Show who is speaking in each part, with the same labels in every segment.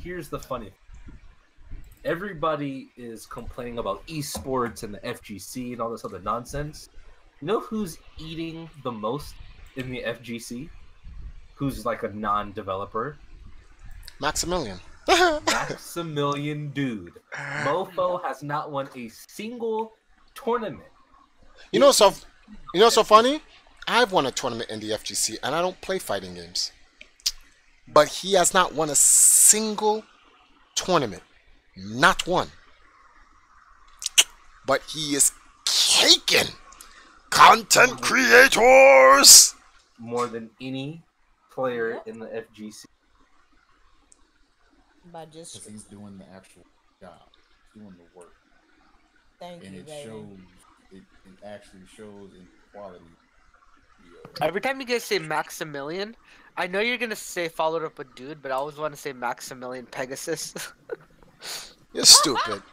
Speaker 1: here's the funny thing. Everybody is complaining about esports and the FGC and all this other nonsense. You know who's eating the most in the FGC? Who's like a non-developer?
Speaker 2: Maximilian.
Speaker 1: Maximilian, dude. Mofo has not won a single tournament.
Speaker 2: You know so funny? I've won a tournament in the FGC and I don't play fighting games. But he has not won a single tournament. Not one. But he is caking. Content creators!
Speaker 1: More than any player in the FGC.
Speaker 3: By just
Speaker 4: because he's doing the actual job, doing the work.
Speaker 3: Thank
Speaker 4: and
Speaker 3: you,
Speaker 4: it
Speaker 3: baby.
Speaker 4: shows. It actually shows in quality.
Speaker 5: Every time you guys say Maximilian, I know you're gonna say followed up with dude, but I always want to say Maximilian Pegasus.
Speaker 2: You're stupid.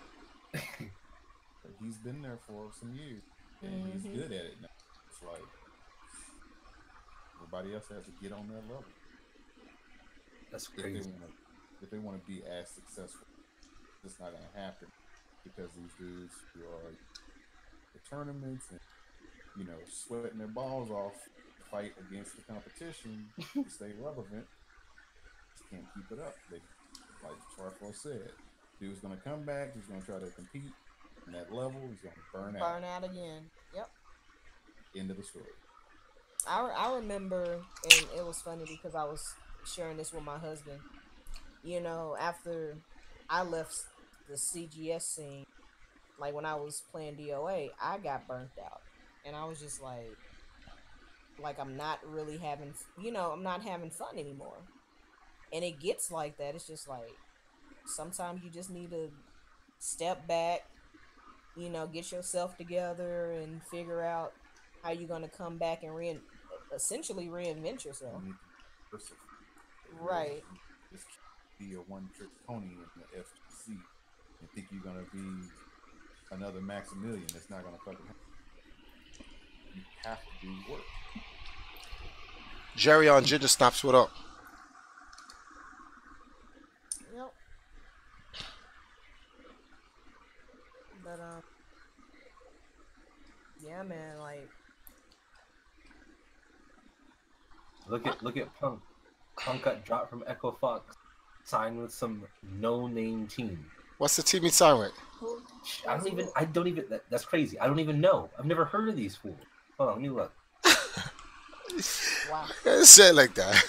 Speaker 4: He's been there for some years, and he's good at it now. It's like everybody else has to get on that level.
Speaker 1: That's crazy.
Speaker 4: If they want to be as successful, it's not going to happen because these dudes who are the tournaments and sweating their balls off to fight against the competition to stay relevant, just can't keep it up. They, like TriForce said, dude's going to come back. He's going to try to compete on that level. He's going to burn out.
Speaker 3: Burn out again. Yep.
Speaker 4: End of the story.
Speaker 3: I remember, and it was funny because I was sharing this with my husband. After I left the CGS scene, like when I was playing DOA, I got burnt out. And I was just like I'm not really having, I'm not having fun anymore. And it gets like that. It's just like, sometimes you just need to step back, get yourself together and figure out how you're going to come back and essentially reinvent yourself. Right.
Speaker 4: Just be a one-trick pony in the FGC and think you're gonna be another Maximilian. That's not gonna fucking happen. You have to do work.
Speaker 2: Jerry on Ginger Snaps, what up?
Speaker 3: Yep. But yeah, man, like
Speaker 1: look at Punk. Punk got dropped from Echo Fox, signed with some no-name team.
Speaker 2: What's the team he signed with?
Speaker 1: I don't even. That's crazy. I don't even know. I've never heard of these fools. Hold on, let me look.
Speaker 3: wow.
Speaker 2: Shit like that.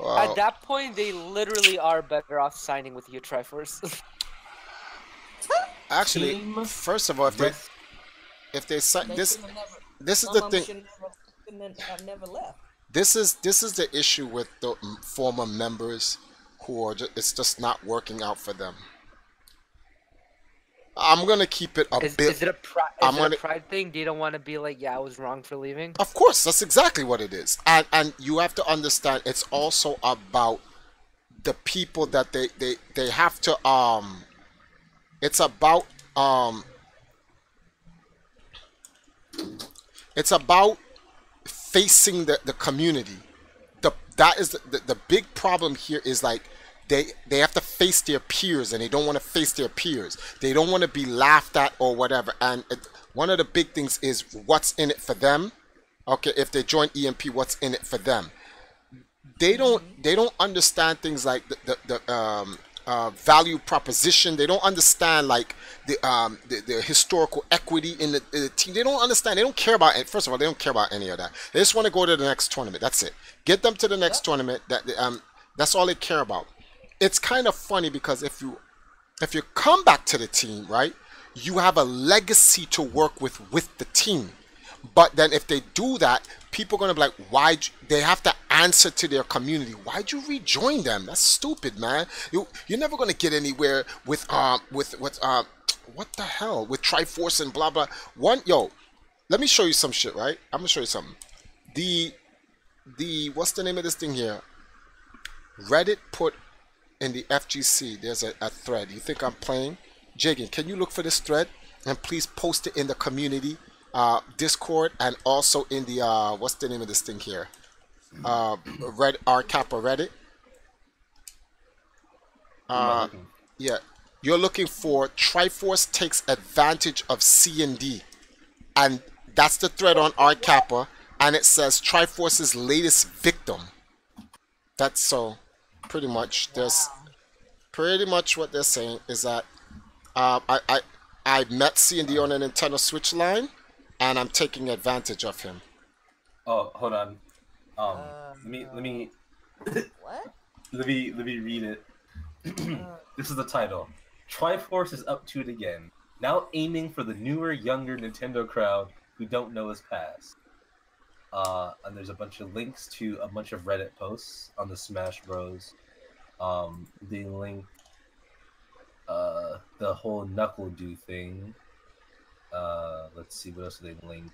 Speaker 2: Wow.
Speaker 5: At that point, they literally are better off signing with you, TriForce.
Speaker 2: Actually,
Speaker 1: Team
Speaker 2: first of all, if they sign this is the thing.
Speaker 3: Have never left.
Speaker 2: This is the issue with the former members who are it's just not working out for them. I'm gonna keep it a bit.
Speaker 5: Is it a pride thing? Do you don't want to be like, yeah, I was wrong for leaving?
Speaker 2: Of course, that's exactly what it is, and you have to understand it's also about the people that they have to It's about facing the community. That is the big problem here is like they have to face their peers and they don't want to face their peers. They don't want to be laughed at or whatever. And one of the big things is what's in it for them. Okay, if they join EMP, what's in it for them? They don't understand things like the value proposition. They don't understand like the historical equity in the team. They don't understand. They don't care about it. First of all, they don't care about any of that. They just want to go to the next tournament. That's it. Get them to the next tournament. That's all they care about. It's kind of funny because if you come back to the team, right, you have a legacy to work with the team. But then if they do that, people are gonna be like, why? They have to answer to their community. Why'd you rejoin them? That's stupid, man. You're never gonna get anywhere with what the hell with TriForce and blah blah. Let me show you some shit, right? I'm gonna show you something. The what's the name of this thing here? Reddit put in the FGC. There's a thread. You think I'm playing? Jiggin, can you look for this thread and please post it in the community Discord and also in the what's the name of this thing here? Red RCap or Reddit.
Speaker 1: What am I looking for?
Speaker 2: Yeah, you're looking for TriForce takes advantage of C&D, and that's the thread on our Kappa, and it says TriForce's latest victim. That's so pretty much there's
Speaker 3: Wow.
Speaker 2: pretty much what they're saying is that I met C&D on a Nintendo Switch line, and I'm taking advantage of him.
Speaker 1: Oh, hold on.
Speaker 3: Uh,
Speaker 1: Let me
Speaker 3: what?
Speaker 1: let me read it.
Speaker 3: Uh,
Speaker 1: This is the title. TriForce is up to it again. Now aiming for the newer, younger Nintendo crowd who don't know his past. And there's a bunch of links to a bunch of Reddit posts on the Smash Bros. They link the whole Knuckle Do thing. Let's see what else they link.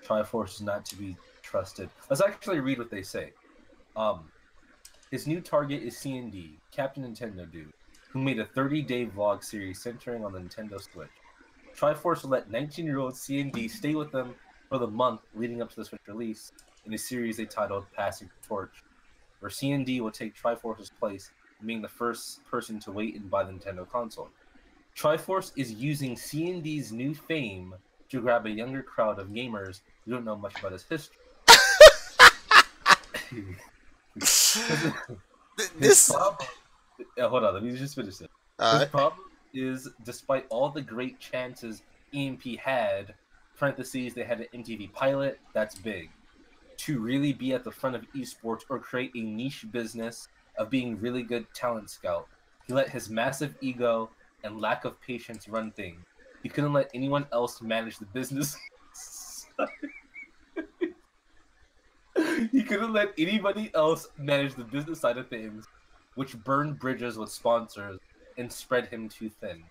Speaker 1: TriForce is not to be trusted. Let's actually read what they say. His new target is C&D, Captain Nintendo Dude, who made a 30-day vlog series centering on the Nintendo Switch. TriForce let 19-year-old C&D stay with them for the month leading up to the Switch release in a series they titled Passing the Torch, where C&D will take TriForce's place in being the first person to wait and buy the Nintendo console. TriForce is using C&D's new fame to grab a younger crowd of gamers who don't know much about his history.
Speaker 2: This
Speaker 1: Hold on, let me just finish it. His problem is, despite all the great chances EMP had, parentheses, they had an MTV pilot, that's big, to really be at the front of esports or create a niche business of being really good talent scout. He let his massive ego and lack of patience run things. He couldn't let anyone else manage the business. He couldn't let anybody else manage the business side of things, which burned bridges with sponsors and spread him too thin.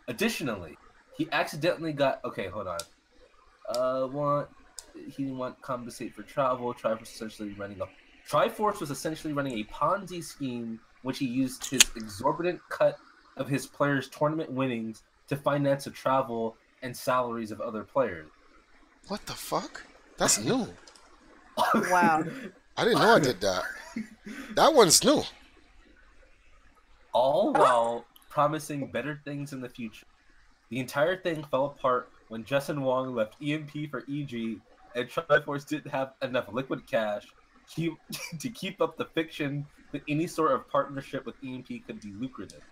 Speaker 1: Additionally, he accidentally got hold on. He didn't want to compensate for travel. TriForce was essentially running a Ponzi scheme, which he used his exorbitant cut of his players' tournament winnings to finance the travel and salaries of other players.
Speaker 2: what the fuck? That's new.
Speaker 3: wow.
Speaker 2: I didn't know I did that. That one's new.
Speaker 1: All while promising better things in the future. The entire thing fell apart when Justin Wong left EMP for EG, and TriForce didn't have enough liquid cash to keep up the fiction that any sort of partnership with EMP could be lucrative.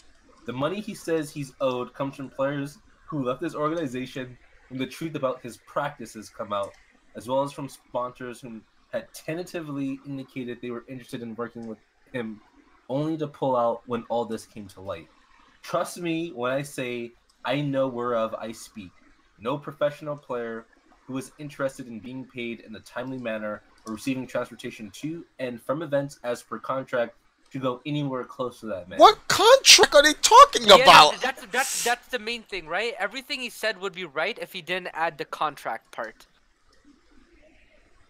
Speaker 1: The money he says he's owed comes from players who left his organization when the truth about his practices come out, as well as from sponsors who had tentatively indicated they were interested in working with him, only to pull out when all this came to light. Trust me when I say I know whereof I speak. No professional player who is interested in being paid in a timely manner or receiving transportation to and from events as per contract should go anywhere close to that man.
Speaker 2: What contract are they talking about?
Speaker 5: That's the main thing, right? Everything he said would be right if he didn't add the contract part.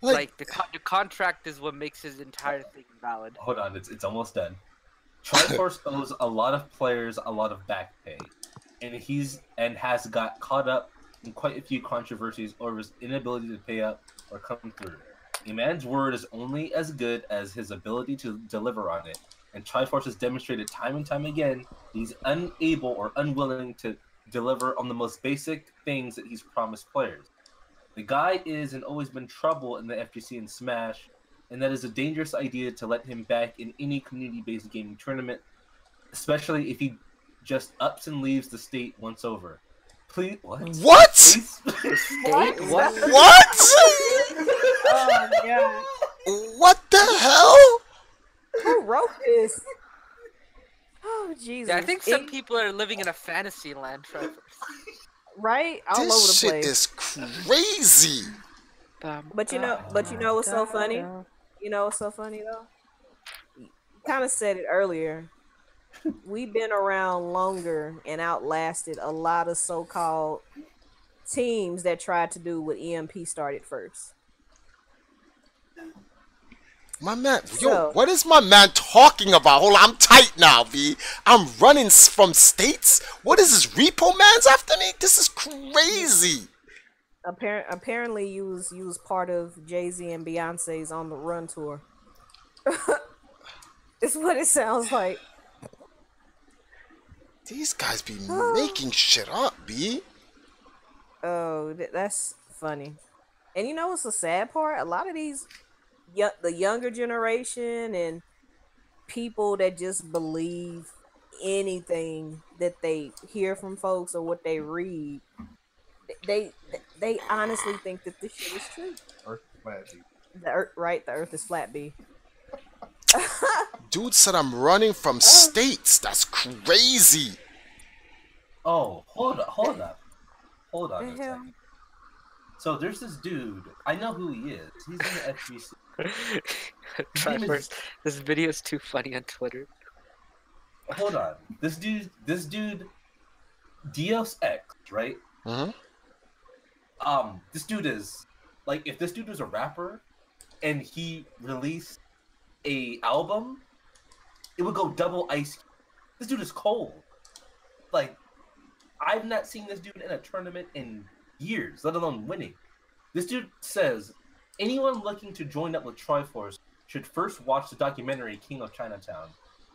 Speaker 5: Like the contract is what makes his entire thing valid.
Speaker 1: Hold on, it's almost done. TriForce owes a lot of players a lot of back pay, and has got caught up in quite a few controversies over his inability to pay up or come through. A man's word is only as good as his ability to deliver on it, and TriForce has demonstrated time and time again he's unable or unwilling to deliver on the most basic things that he's promised players. The guy is and always been trouble in the FGC and Smash, and that is a dangerous idea to let him back in any community-based gaming tournament, especially if he just ups and leaves the state once over. Please, what?
Speaker 2: What?
Speaker 1: Please,
Speaker 5: State? What?
Speaker 2: What?
Speaker 3: Oh god.
Speaker 2: What the hell?
Speaker 3: Who wrote this? Oh Jesus.
Speaker 5: Yeah, I think some people are living in a fantasy land, Trevor.
Speaker 3: right all over
Speaker 2: This
Speaker 3: the
Speaker 2: shit
Speaker 3: place.
Speaker 2: is crazy.
Speaker 3: But you know what's so funny? You know what's so funny though? You kind of said it earlier. We've been around longer and outlasted a lot of so-called teams that tried to do what EMP started first.
Speaker 2: My man, yo,
Speaker 3: So-
Speaker 2: what is my man talking about? Hold on, I'm tight now, B. I'm running from states. What is this, repo man's after me? This is crazy.
Speaker 3: Apparently, you was part of Jay-Z and Beyonce's On the Run tour. It's what it sounds like.
Speaker 2: These guys be making shit up, B.
Speaker 3: Oh, that's funny. And you know what's the sad part? A lot of these, the younger generation and people that just believe anything that they hear from folks or what they read, they they honestly think that this shit is true.
Speaker 4: Earth flat, B.
Speaker 3: The earth, right? The earth is flat, B.
Speaker 2: Dude said I'm running from states. That's crazy.
Speaker 1: Oh, hold up
Speaker 3: The
Speaker 1: a
Speaker 3: hell?
Speaker 1: second. So there's this dude. I know who he is. He's in the FGC.
Speaker 5: TriForce. This video is too funny on Twitter.
Speaker 1: Hold on. This dude, Dios X, right? This dude is like, if this dude was a rapper and he released a album, it would go double ice. This dude is cold. Like, I've not seen this dude in a tournament in years, let alone winning. This dude says anyone looking to join up with TriForce should first watch the documentary King of Chinatown,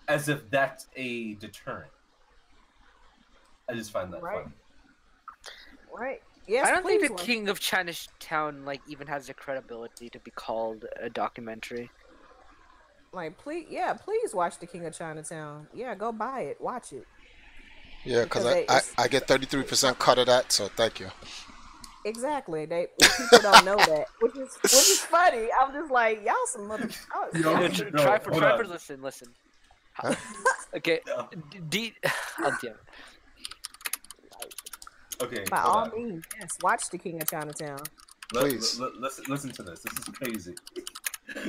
Speaker 1: as if that's a deterrent. I just find that funny.
Speaker 3: Right. Yes,
Speaker 5: I don't think the
Speaker 3: please,
Speaker 5: King of Chinatown like even has the credibility to be called a documentary.
Speaker 3: like, please watch the King of Chinatown. Yeah, go buy it, watch it.
Speaker 2: Yeah, because
Speaker 3: Because
Speaker 2: I get 33% cut of that, so thank you.
Speaker 3: Exactly. People don't know that, which is funny. I'm just like, y'all some mother.
Speaker 5: Try for listen.
Speaker 2: Huh?
Speaker 5: Okay,
Speaker 1: No.
Speaker 5: oh damn.
Speaker 1: Okay.
Speaker 3: By
Speaker 1: hold
Speaker 3: all
Speaker 1: on.
Speaker 3: means, yes, watch the King of Chinatown.
Speaker 2: Please.
Speaker 1: Listen to this. This is crazy.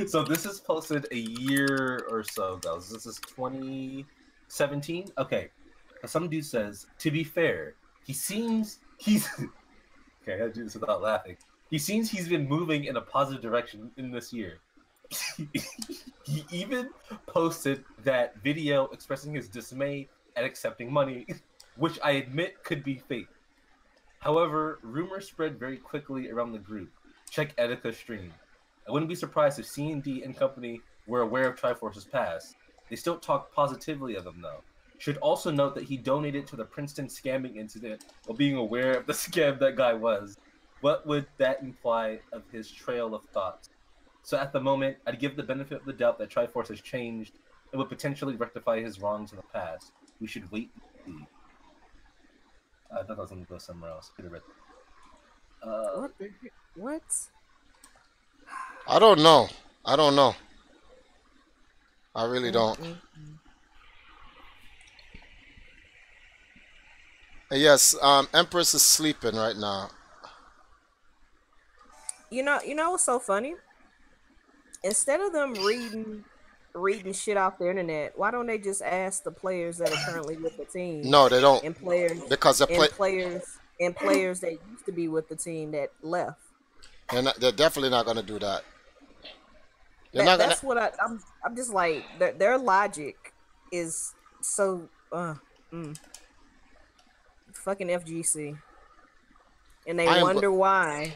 Speaker 1: So this is posted a year or so ago. This is 2017. Okay. Some dude says, to be fair, he's okay, I gotta do this without laughing. He seems he's been moving in a positive direction in this year. He even posted that video expressing his dismay at accepting money, which I admit could be fake. However, rumors spread very quickly around the group. Check Edica's stream. I wouldn't be surprised if C&D and company were aware of TriForce's past. They still talk positively of him, though. Should also note that he donated to the Princeton scamming incident while being aware of the scam that guy was. What would that imply of his trail of thoughts? So at the moment, I'd give the benefit of the doubt that TriForce has changed and would potentially rectify his wrongs in the past. We should wait and see. I thought I was going to go somewhere else. Could have read that.
Speaker 3: What?
Speaker 2: I don't know. I really don't. Yes, Empress is sleeping right now.
Speaker 3: You know what's so funny? Instead of them reading shit off the internet, why don't they just ask the players that are currently with the team?
Speaker 2: No, they don't.
Speaker 3: And players
Speaker 2: Because
Speaker 3: players that used to be with the team that left.
Speaker 2: they're definitely not going to do that.
Speaker 3: That's what I'm just like, their logic is so fucking FGC, and they wonder why.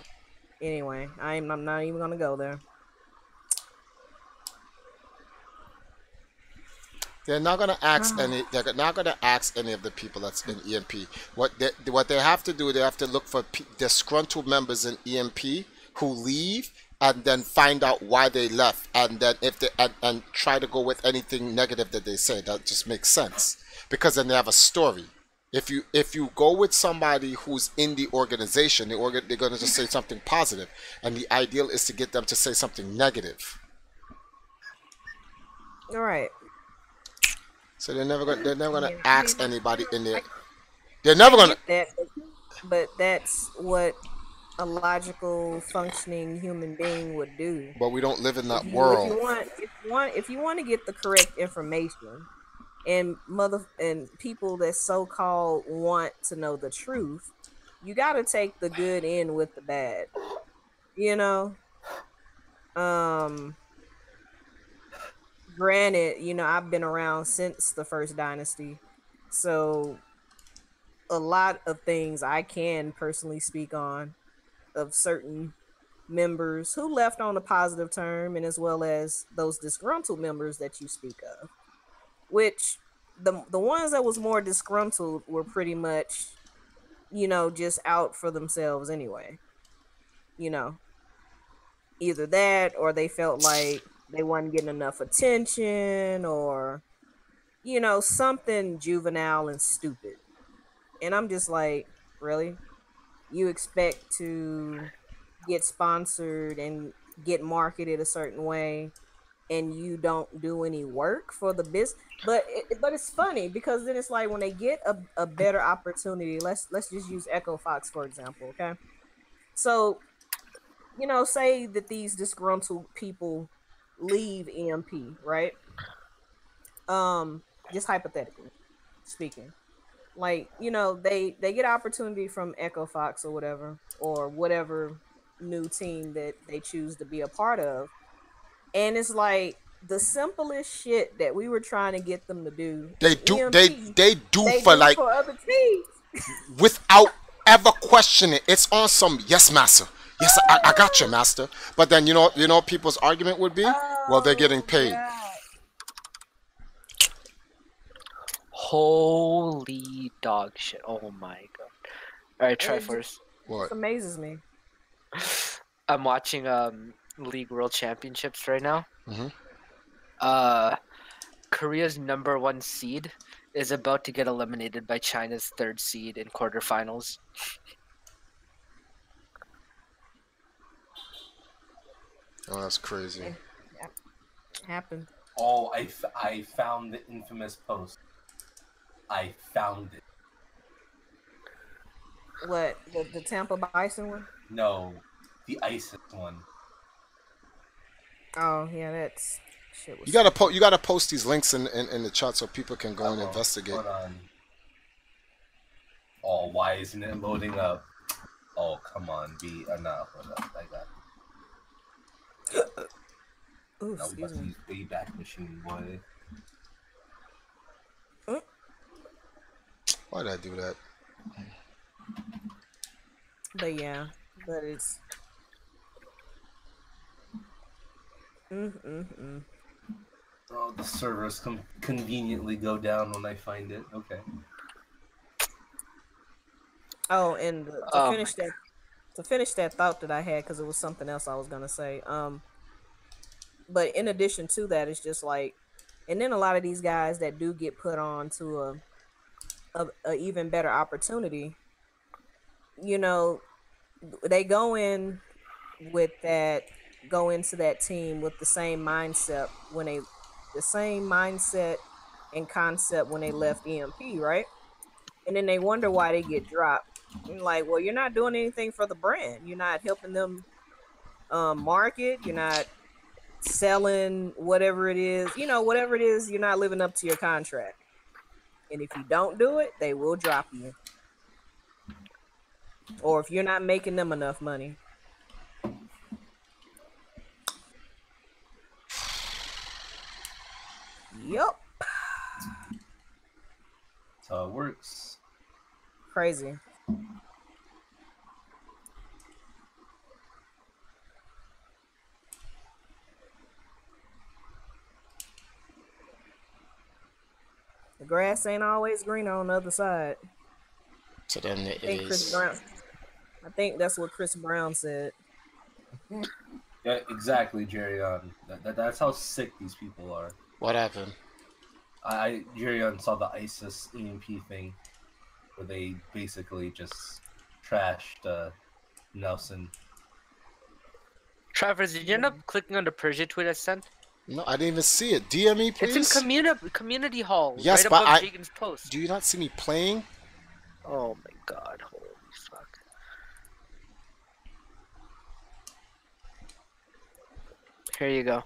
Speaker 3: Anyway, I'm not even gonna go there.
Speaker 2: They're not gonna ask any. They're not gonna ask any of the people that's in EMP. What they have to do, they have to look for disgruntled members in EMP who leave, and then find out why they left, and then if they and try to go with anything negative that they say. That just makes sense, because then they have a story. If you go with somebody who's in the organization, they're going to just say something positive, and the ideal is to get them to say something negative.
Speaker 3: All right.
Speaker 2: So they're never going to ask anybody in there. They're never going to.
Speaker 3: But that's what a logical, functioning human being would do.
Speaker 2: But we don't live in that world.
Speaker 3: If you want to get the correct information, and people that so-called want to know the truth, you got to take the good in with the bad. You know. Granted, I've been around since the first dynasty, so a lot of things I can personally speak on of certain members who left on a positive term, and as well as those disgruntled members that you speak of, which the ones that was more disgruntled were pretty much, you know, just out for themselves anyway. You know, either that or they felt like they weren't getting enough attention or, you know, something juvenile and stupid. And I'm just like, really? You expect to get sponsored and get marketed a certain way and you don't do any work for the business? But it's funny because then it's like when they get a better opportunity, let's just use Echo Fox for example, okay? So, you know, say that these disgruntled people leave EMP, right? Um, just hypothetically speaking. Like, you know, they get opportunity from Echo Fox or whatever new team that they choose to be a part of. And it's like the simplest shit that we were trying to get them to do
Speaker 2: They
Speaker 3: in
Speaker 2: do
Speaker 3: EMP,
Speaker 2: they do
Speaker 3: they
Speaker 2: for
Speaker 3: do
Speaker 2: like
Speaker 3: for other teams.
Speaker 2: without ever questioning. It's on some yes, master. Yes, I got you, master. But then you know people's argument would be, well, they're getting
Speaker 3: Oh
Speaker 2: paid.
Speaker 3: god.
Speaker 5: Holy dog shit. Oh my god. Alright,
Speaker 3: It just,
Speaker 5: TriForce.
Speaker 2: What?
Speaker 3: amazes me.
Speaker 5: I'm watching League World Championships right now.
Speaker 2: Hmm.
Speaker 5: Korea's #1 seed is about to get eliminated by China's 3rd seed in quarterfinals.
Speaker 2: Oh, that's crazy.
Speaker 3: Yeah, happened.
Speaker 1: Oh, I found the infamous post. I found it.
Speaker 3: What, the Tampa Bison one?
Speaker 1: No, the ISIS one.
Speaker 3: Oh yeah, that's shit was.
Speaker 2: You gotta post these links in the chat so people can go and
Speaker 1: will.
Speaker 2: investigate.
Speaker 1: Hold on. Oh, why isn't it loading up? Oh, come on, B. No, hold up. I got it.
Speaker 3: Ooh,
Speaker 1: No, we
Speaker 3: excuse
Speaker 1: must
Speaker 3: me.
Speaker 1: use Wayback Machine, boy.
Speaker 2: Why did I do that?
Speaker 3: But yeah, but it's. Mm.
Speaker 1: Oh, the servers conveniently go down when I find it. Okay.
Speaker 3: Oh, and
Speaker 5: Oh
Speaker 3: to finish that thought that I had, because it was something else I was gonna say. But in addition to that, it's just like, and then a lot of these guys that do get put on to a even better opportunity, you know, they go into that team with the same mindset and concept when they left EMP, right? And then they wonder why they get dropped. And like, well, you're not doing anything for the brand. You're not helping them market. You're not selling whatever it is. You know, whatever it is, you're not living up to your contract. And if you don't do it, they will drop you. Or if you're not making them enough money. Yup.
Speaker 1: That's how it works.
Speaker 3: Crazy. The grass ain't always greener on the other side.
Speaker 2: So then
Speaker 3: I
Speaker 2: it
Speaker 3: think Chris
Speaker 2: is.
Speaker 3: Brown. I think that's what Chris Brown said.
Speaker 1: Yeah, exactly, Jerry. That's how sick these people are.
Speaker 2: What happened?
Speaker 1: Jerry saw the ISIS EMP thing, where they basically just trashed Nelson.
Speaker 5: TriForce, did you end up clicking on the Persia tweet I sent?
Speaker 2: No, I didn't even see it. DM me, please.
Speaker 5: It's in community hall.
Speaker 2: Yes,
Speaker 5: right
Speaker 2: but
Speaker 5: above Jagan's post.
Speaker 2: Do you not see me playing?
Speaker 5: Oh my god, holy fuck. Here you go.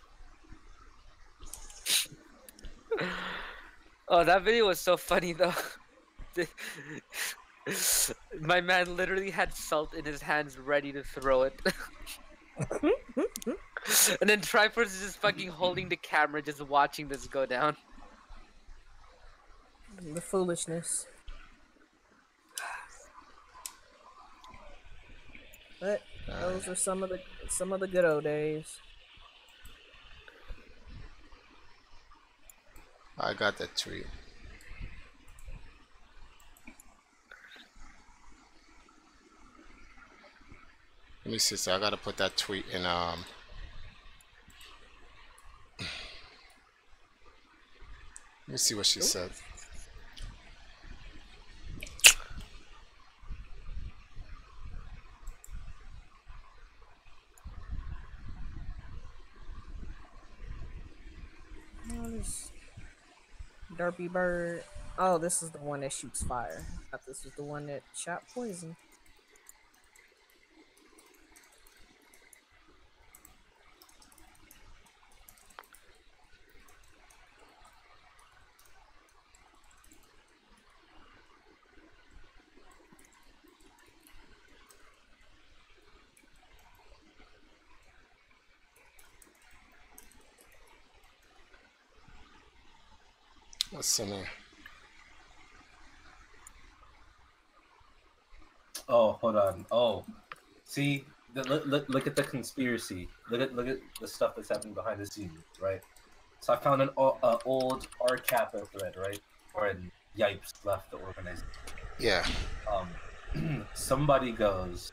Speaker 5: Oh, that video was so funny though. My man literally had salt in his hands ready to throw it. And then TriForce is just fucking holding the camera, just watching this go down.
Speaker 3: The foolishness. But those are some of the good old days.
Speaker 2: I got that tweet. Let me see. So I gotta put that tweet in. Let me see what she said.
Speaker 3: Oh, this Derpy Bird. Oh, this is the one that shoots fire. I thought this was the one that shot poison.
Speaker 2: What's in there?
Speaker 1: Oh, hold on. Oh, see, look at the conspiracy. Look at the stuff that's happening behind the scenes, right? So I found an old R Kappa thread, right? When Yipes left the organization.
Speaker 2: Yeah.
Speaker 1: Somebody goes,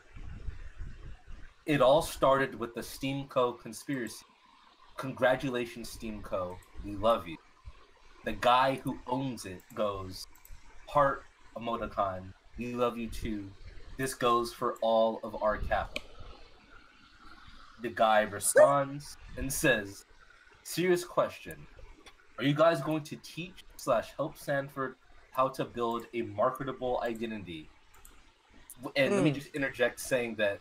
Speaker 1: it all started with the Steamco conspiracy. Congratulations, Steamco. We love you. The guy who owns it goes, heart emoticon. We love you too. This goes for all of our Kappa. The guy responds and says, serious question. Are you guys going to teach / help Sanford how to build a marketable identity? And let me just interject saying that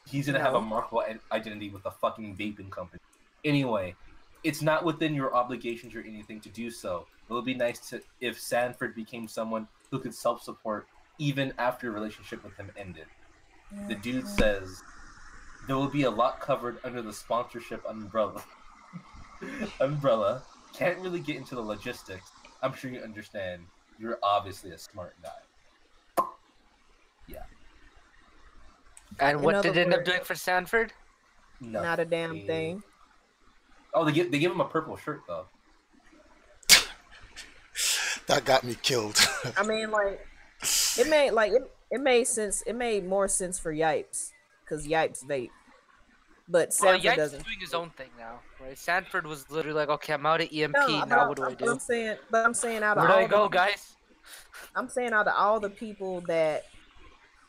Speaker 1: he's going to have a marketable identity with a fucking vaping company. Anyway, it's not within your obligations or anything to do so. It would be nice to if Sanford became someone who could self-support even after your relationship with him ended. The dude says, there will be a lot covered under the sponsorship umbrella. Can't really get into the logistics. I'm sure you understand. You're obviously a smart guy. Yeah.
Speaker 5: And
Speaker 3: In
Speaker 5: what
Speaker 3: other
Speaker 5: did it end up
Speaker 3: words-
Speaker 5: doing for Sanford?
Speaker 3: Not a damn thing.
Speaker 1: Oh, they give him a purple shirt though.
Speaker 2: That got me killed.
Speaker 3: I mean, like, it made sense. It made more sense for Yipes because Yipes vape, but
Speaker 5: Well,
Speaker 3: Sanford
Speaker 5: Yipes is
Speaker 3: doesn't.
Speaker 5: doing his own thing now, right? Sanford was literally like, okay, I'm out of EMP,
Speaker 3: No,
Speaker 5: now what do I do?
Speaker 3: I'm saying out of
Speaker 5: Where do
Speaker 3: all
Speaker 5: I go,
Speaker 3: the,
Speaker 5: guys?
Speaker 3: I'm saying out of all the people that,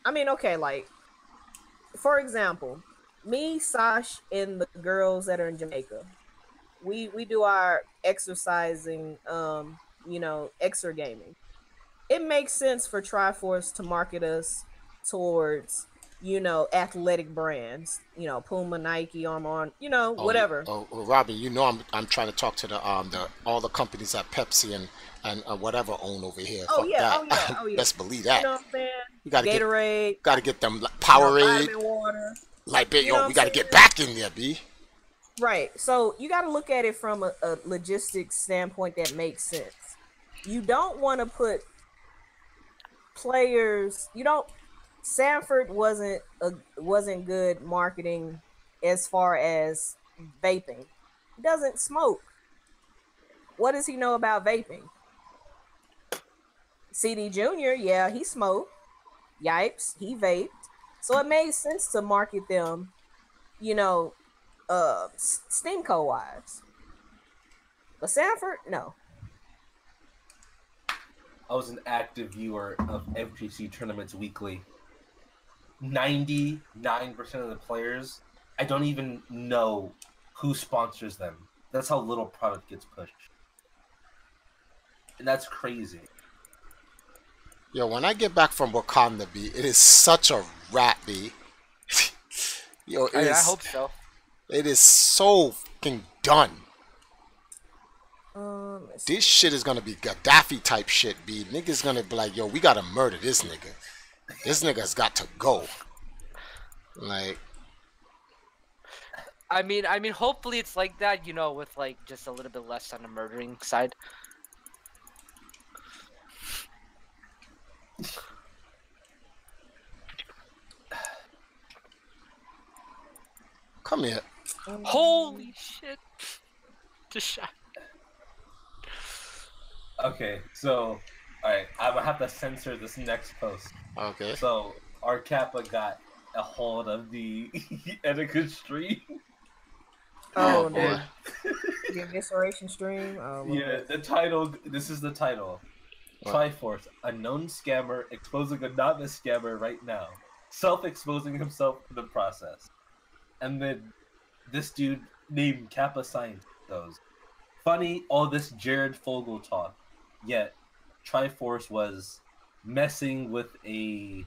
Speaker 3: I mean, okay, like, for example, me, Sash, and the girls that are in Jamaica, we do our exercising, exer gaming. It makes sense for TriForce to market us towards, athletic brands, Puma, Nike, Arm On, whatever.
Speaker 2: Robin, you know I'm trying to talk to the all the companies that Pepsi and whatever own over here.
Speaker 3: Oh
Speaker 2: Fuck
Speaker 3: yeah,
Speaker 2: that.
Speaker 3: oh yeah.
Speaker 2: Best believe that.
Speaker 3: You know what I'm saying?
Speaker 2: We gotta
Speaker 3: Gatorade,
Speaker 2: get them Powerade,
Speaker 3: vitamin water.
Speaker 2: like
Speaker 3: You know
Speaker 2: yo,
Speaker 3: what
Speaker 2: we
Speaker 3: I'm
Speaker 2: gotta
Speaker 3: saying?
Speaker 2: get back in there, B.
Speaker 3: Right. So you got to look at it from a logistics standpoint that makes sense. You don't want to put players. You don't. Sanford wasn't good marketing as far as vaping. He doesn't smoke. What does he know about vaping? CD Junior, yeah, he smoked. Yipes, he vaped. So it made sense to market them, Steamco wise. But Sanford, no.
Speaker 1: I was an active viewer of FGC tournaments weekly. 99% of the players, I don't even know who sponsors them. That's how little product gets pushed. And that's crazy.
Speaker 2: Yo, when I get back from Wakanda, B, it is such a rat, B. Yo,
Speaker 5: I hope so.
Speaker 2: It is so fucking done.
Speaker 3: Let's
Speaker 2: This shit is gonna be Gaddafi type shit, B. Niggas gonna be like, yo, we gotta murder this nigga. This nigga's got to go. Like,
Speaker 5: I mean, hopefully it's like that, with like just a little bit less on the murdering side.
Speaker 2: come here.
Speaker 5: Holy shit! Just shot.
Speaker 1: Okay, so, alright, I'm gonna have to censor this next post.
Speaker 2: Okay.
Speaker 1: So, our Kappa got a hold of the Etiquette stream.
Speaker 3: Oh,
Speaker 2: boy.
Speaker 3: the evisceration stream. Oh, Lord.
Speaker 1: Yeah, the title. This is the title.
Speaker 2: What?
Speaker 1: TriForce, a known scammer exposing a novice scammer right now, self-exposing himself in the process. And then this dude named Kappa Science goes, funny all this Jared Fogle talk, yet TriForce was messing with a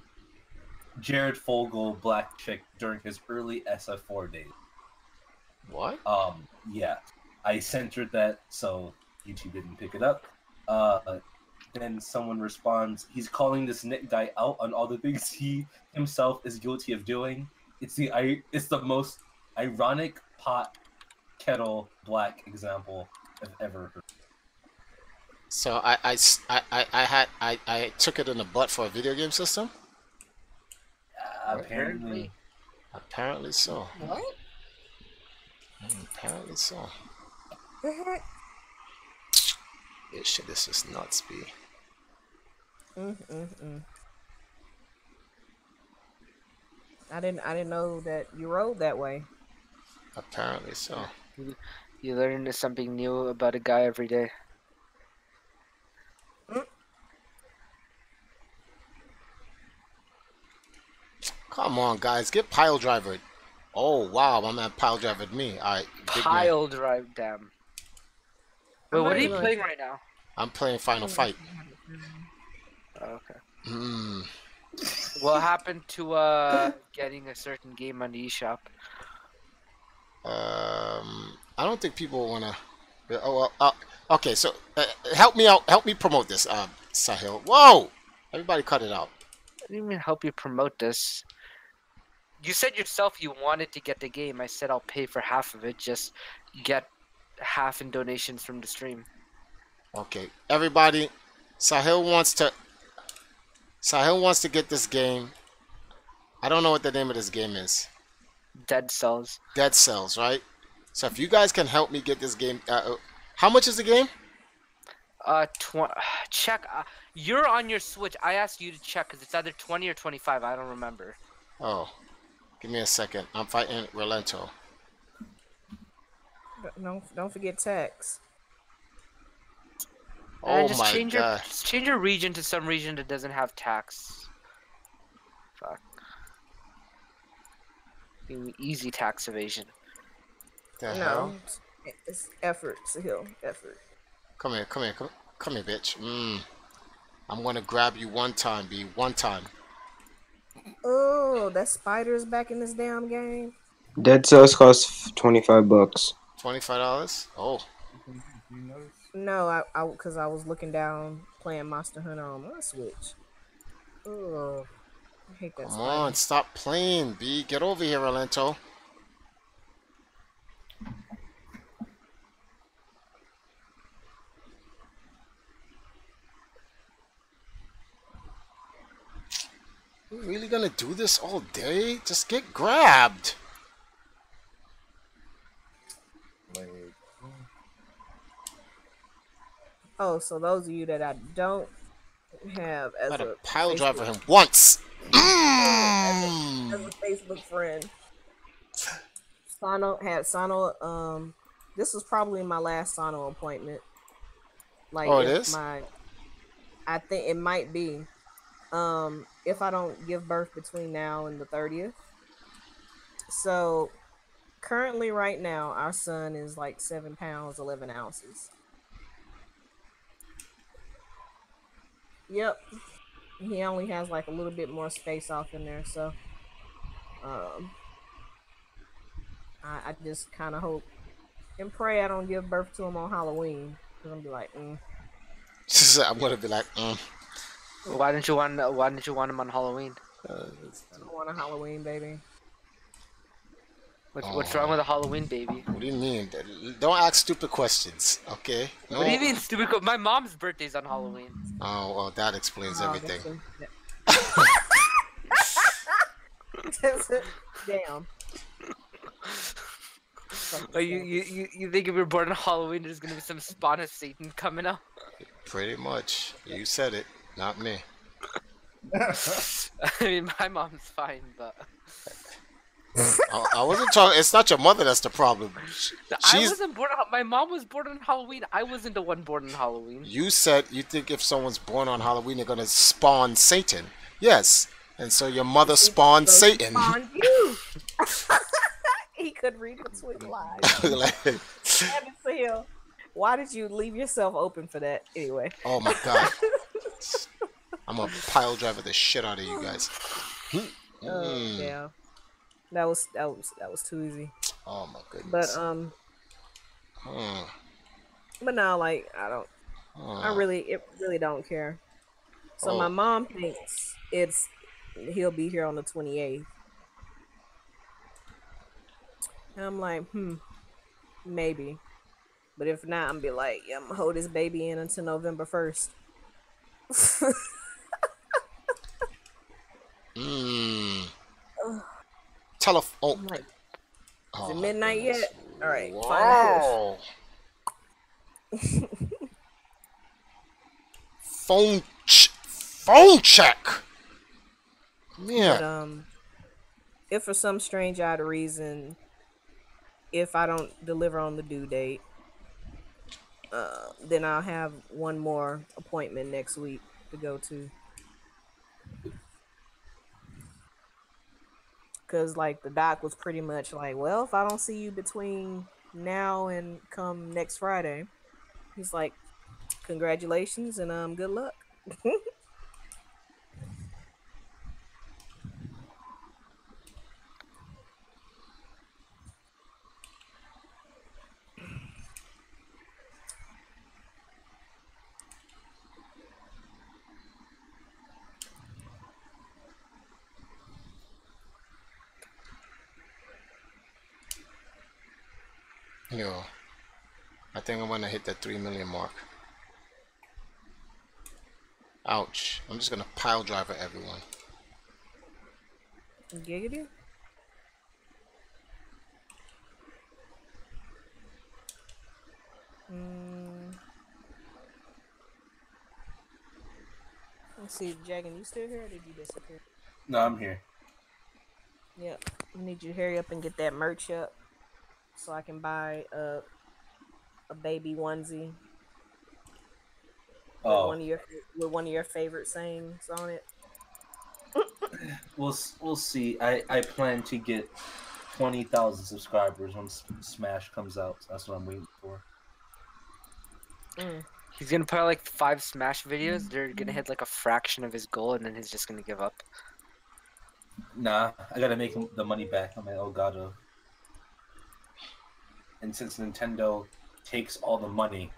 Speaker 1: Jared Fogle black chick during his early SF4 days.
Speaker 2: What?
Speaker 1: Yeah, I censored that so YouTube didn't pick it up. Then someone responds, he's calling this Nick guy out on all the things he himself is guilty of doing. It's the most ironic pot kettle black example I've ever heard.
Speaker 2: So I took it in the butt for a video game system?
Speaker 1: Apparently.
Speaker 2: Apparently so.
Speaker 3: What?
Speaker 2: Apparently so.
Speaker 3: The heck?
Speaker 2: Yeah, shit, this is nuts, B.
Speaker 3: I didn't know that you rode that way.
Speaker 2: Apparently so.
Speaker 5: You learn something new about a guy every day.
Speaker 2: Come on, guys, get pile drivered. Oh wow, my man pile drivered me. All right, big man.
Speaker 5: Pile drive, damn. Wait, what are you playing right now?
Speaker 2: I'm playing Final Fight.
Speaker 5: Oh, okay.
Speaker 2: Hmm.
Speaker 5: What happened to getting a certain game on the eShop?
Speaker 2: I don't think people wanna. Oh well. Okay, so help me out. Help me promote this, Sahil. Whoa! Everybody, cut it out.
Speaker 5: What do you mean help you promote this? You said yourself you wanted to get the game. I said I'll pay for half of it. Just get half in donations from the stream.
Speaker 2: Okay, everybody. Sahil wants to get this game. I don't know what the name of this game is.
Speaker 5: Dead Cells.
Speaker 2: Dead Cells, right? So if you guys can help me get this game, how much is the game?
Speaker 5: Check. You're on your Switch. I asked you to check because it's either 20 or 25. I don't remember.
Speaker 2: Oh, give me a second. I'm fighting Relento.
Speaker 3: Don't forget tax.
Speaker 2: Oh
Speaker 5: just
Speaker 2: my
Speaker 5: change
Speaker 2: god!
Speaker 5: Just change your region to some region that doesn't have tax. Fuck. Give me easy tax evasion.
Speaker 2: The hell?
Speaker 3: It's effort, Sahil. Effort.
Speaker 2: Come here, bitch. I'm gonna grab you one time, B. One time.
Speaker 3: Oh, that spider's back in this damn game.
Speaker 6: Dead Cells cost $25.
Speaker 2: $25? Oh.
Speaker 3: No, because I was looking down playing Monster Hunter on my Switch. Oh, I hate that.
Speaker 2: Come on, stop playing, B. Get over here, Relento. You really gonna do this all day? Just get grabbed.
Speaker 3: Oh, so those of you that I don't have as
Speaker 2: Got
Speaker 3: a
Speaker 2: a pile
Speaker 3: Facebook-
Speaker 2: driver him once.
Speaker 3: as a Facebook friend, Sano. This was probably my last Sano appointment. Like,
Speaker 2: Oh, it is?
Speaker 3: I think it might be. If I don't give birth between now and the 30th. So currently right now our son is like 7 pounds 11 ounces. Yep. He only has like a little bit more space off in there, so I just kind of hope and pray I don't give birth to him on Halloween, because I'm gonna be like,
Speaker 2: I'm gonna be like,
Speaker 5: Why didn't you want him on Halloween?
Speaker 3: I don't want a Halloween baby.
Speaker 5: What's wrong with a Halloween baby?
Speaker 2: What do you mean? Don't ask stupid questions, okay? No.
Speaker 5: What do you mean, stupid? My mom's birthday's on Halloween.
Speaker 2: Oh, well, that explains everything.
Speaker 3: Damn.
Speaker 5: You think if you're born on Halloween, there's gonna be some spawn of Satan coming out?
Speaker 2: Pretty much. You said it, not me.
Speaker 5: I mean, my mom's fine, but
Speaker 2: I wasn't talking. It's not your mother that's the problem.
Speaker 5: I
Speaker 2: She's.
Speaker 5: wasn't born. My mom was born on Halloween. I wasn't the one born on Halloween.
Speaker 2: You said you think if someone's born on Halloween, they're gonna spawn Satan. Yes, and so your mother spawned
Speaker 3: So he
Speaker 2: Satan.
Speaker 3: spawned you. He could read between lines.
Speaker 2: Like,
Speaker 3: Heaven to hell. Why did you leave yourself open for that? Anyway.
Speaker 2: oh my god. I'm gonna pile driver the shit out of you guys.
Speaker 3: Oh yeah. That was too easy.
Speaker 2: Oh my goodness.
Speaker 3: But now like I really don't care. So my mom thinks he'll be here on the 28th. And I'm like, maybe. But if not, I'm be like, yeah, I'm gonna hold this baby in until November 1st.
Speaker 2: Telephone.
Speaker 3: Like, is it midnight yet? All right.
Speaker 2: Wow. Phone check. Yeah.
Speaker 3: But, if for some strange odd reason, if I don't deliver on the due date, then I'll have one more appointment next week to go to. Because, like, the doc was pretty much like, well, if I don't see you between now and come next Friday, he's like, congratulations and good luck.
Speaker 2: Yo, I think I'm gonna hit that 3 million mark. Ouch. I'm just gonna pile driver everyone.
Speaker 3: Giggity? Let's see, Jagan, you still here or did you disappear?
Speaker 1: No, I'm here.
Speaker 3: Yep. I need you to hurry up and get that merch up so I can buy a baby onesie.
Speaker 1: Oh,
Speaker 3: With one of your favorite sayings on it.
Speaker 1: we'll see. I plan to get 20,000 subscribers when Smash comes out. So that's what I'm waiting for.
Speaker 5: He's gonna put out like 5 Smash videos. They're gonna hit like a fraction of his goal, and then he's just gonna give up.
Speaker 1: Nah, I gotta make the money back on my Elgato. And since Nintendo takes all the money,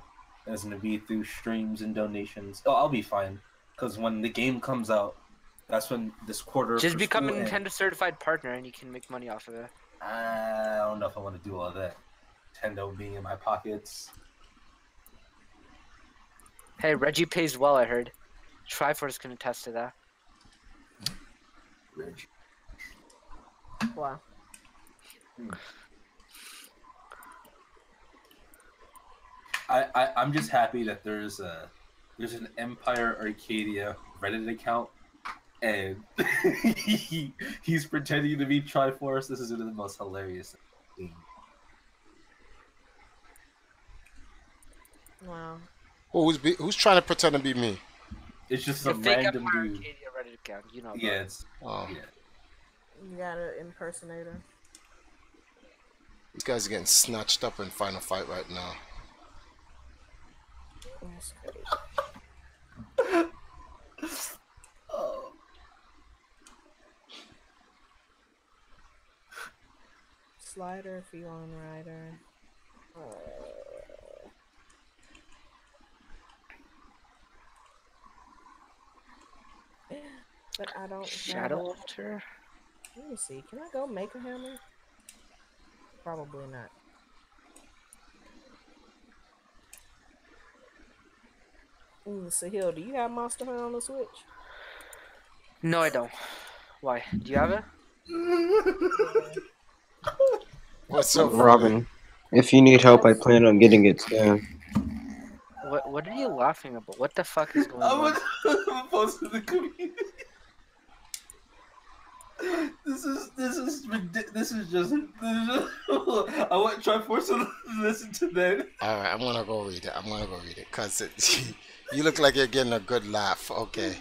Speaker 1: it's gonna be through streams and donations. Oh, I'll be fine. Because when the game comes out, that's when this quarter.
Speaker 5: Just become a Nintendo certified partner, and you can make money off of it.
Speaker 1: I don't know if I want to do all that. Nintendo being in my pockets.
Speaker 5: Hey, Reggie pays well, I heard. TriForce can attest to that.
Speaker 1: Reggie.
Speaker 3: Wow.
Speaker 1: I'm just happy that there's an Empire Arcadia Reddit account, and he's pretending to be TriForce. This is one of the most hilarious things.
Speaker 3: Wow.
Speaker 2: Who's trying to pretend to be me?
Speaker 1: It's just
Speaker 5: The
Speaker 1: some
Speaker 5: fake
Speaker 1: random
Speaker 5: Empire
Speaker 1: dude.
Speaker 5: Arcadia Reddit account, you know.
Speaker 1: Yeah, it's
Speaker 2: Oh,
Speaker 1: yeah.
Speaker 3: You got an impersonator.
Speaker 2: these guys are getting snatched up in Final Fight right now.
Speaker 3: That's crazy.
Speaker 1: Oh.
Speaker 3: Slider, Felon Rider. But I don't have
Speaker 5: Shadow Altar?
Speaker 3: Let me see. Can I go make a hammer? Probably not. Sahil, do you have Monster Hunter on the Switch?
Speaker 5: No, I don't. Why? Do you have it?
Speaker 2: What's up,
Speaker 6: Robin, if you need help, I plan on getting it soon.
Speaker 5: What are you laughing about? What the fuck is going on?
Speaker 1: I'm posting the community. This is just. I want TriForce to listen to that.
Speaker 2: All right, I'm gonna go read it. Cause you look like you're getting a good laugh. Okay.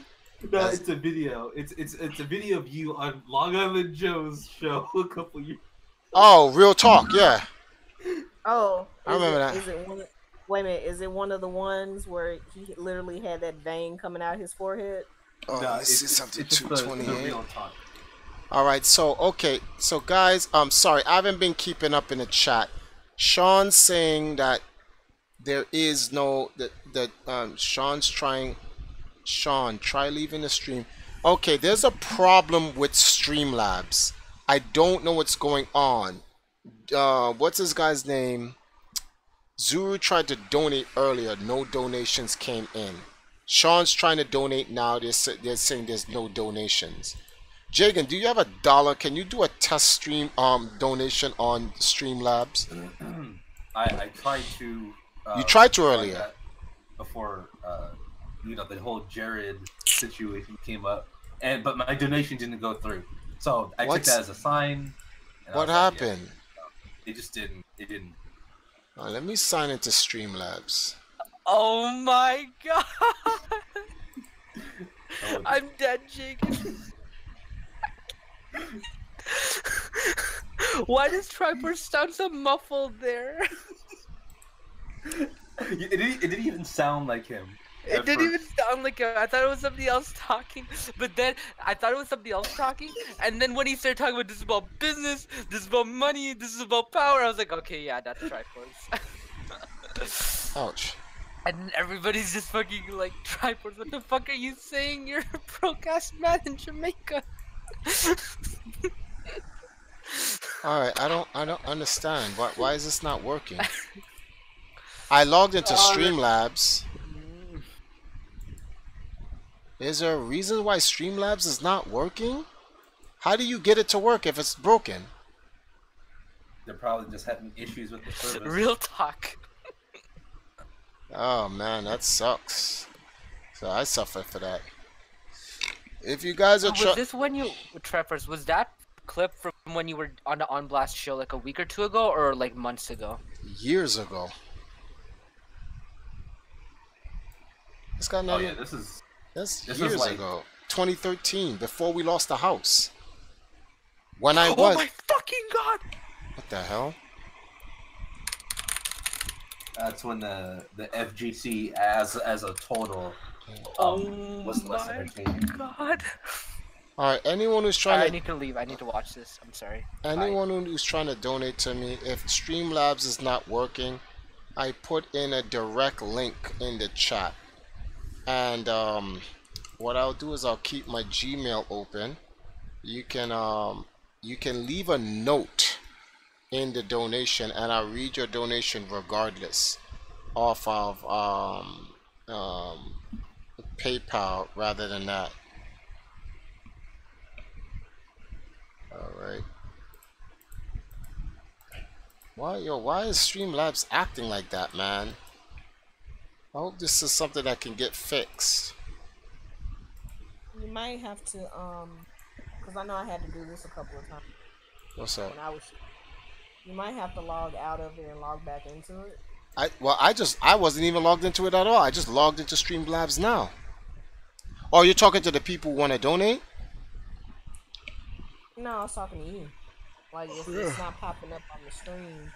Speaker 1: No, it's a video. It's a video of you on Long Island Joe's show a couple years.
Speaker 2: Oh, real talk. Yeah,
Speaker 3: Oh,
Speaker 2: I remember that.
Speaker 3: Is it one? Wait a minute. Is it one of the ones where he literally had that vein coming out his forehead?
Speaker 2: Oh,
Speaker 1: No,
Speaker 2: this is something
Speaker 1: it's just the
Speaker 2: 228.
Speaker 1: real talk.
Speaker 2: All right, so okay, so guys, I'm sorry, I haven't been keeping up in the chat. Sean's saying that there is no Sean's trying. Sean, try leaving the stream. Okay, there's a problem with Streamlabs. I don't know what's going on. What's this guy's name? Zuru tried to donate earlier. No donations came in. Sean's trying to donate now. They're saying there's no donations. Jagan, do you have $1? Can you do a test stream donation on Streamlabs?
Speaker 1: I tried to.
Speaker 2: You tried to earlier.
Speaker 1: Before the whole Jared situation came up, but my donation didn't go through. So I took that as a sign.
Speaker 2: What happened?
Speaker 1: It just didn't. It didn't.
Speaker 2: Let me sign into Streamlabs.
Speaker 5: Oh my god! I'm dead, Jake. Why does TriForce sound so muffled there?
Speaker 1: It didn't even sound like him.
Speaker 5: It didn't even sound like him. I thought it was somebody else talking. But then I thought it was somebody else talking. And then when he started talking about this is about business, this is about money, this is about power, I was like, okay, yeah, that's TriForce.
Speaker 2: Ouch.
Speaker 5: And everybody's just fucking like, TriForce, what the fuck are you saying? You're a pro-cast man in Jamaica.
Speaker 2: All right, I don't understand. Why is this not working? I logged into Streamlabs. Is there a reason why Streamlabs is not working? How do you get it to work if it's broken?
Speaker 1: They're probably just having issues with the service.
Speaker 5: Real talk.
Speaker 2: Oh man, that sucks. So I suffer for that. If you guys are
Speaker 5: was this when you, TriForce, was that clip from when you were on the On Blast show like a week or two ago, or like months ago?
Speaker 2: Years ago. It's got nothing.
Speaker 1: Oh yeah, this is
Speaker 2: years ago. 2013, before we lost the house. When I
Speaker 5: Oh my fucking god!
Speaker 2: What the hell?
Speaker 1: That's when the FGC as a total was less entertaining.
Speaker 5: God.
Speaker 2: Alright, anyone who's trying
Speaker 5: I need to leave. I need to watch this. I'm sorry.
Speaker 2: Anyone who's trying to donate to me, if Streamlabs is not working, I put in a direct link in the chat. And what I'll do is I'll keep my Gmail open. You can leave a note in the donation, and I'll read your donation regardless off of PayPal rather than that. Alright. Why is Streamlabs acting like that, man? I hope this is something that can get fixed.
Speaker 3: You might have to because I know I had to do this a couple of times.
Speaker 2: What's up?
Speaker 3: You might have to log out of it and log back into it.
Speaker 2: I wasn't even logged into it at all. I just logged into Streamlabs now. Oh, you're talking to the people who want to donate?
Speaker 3: No, I was talking to you. Like it's not popping up on the screen.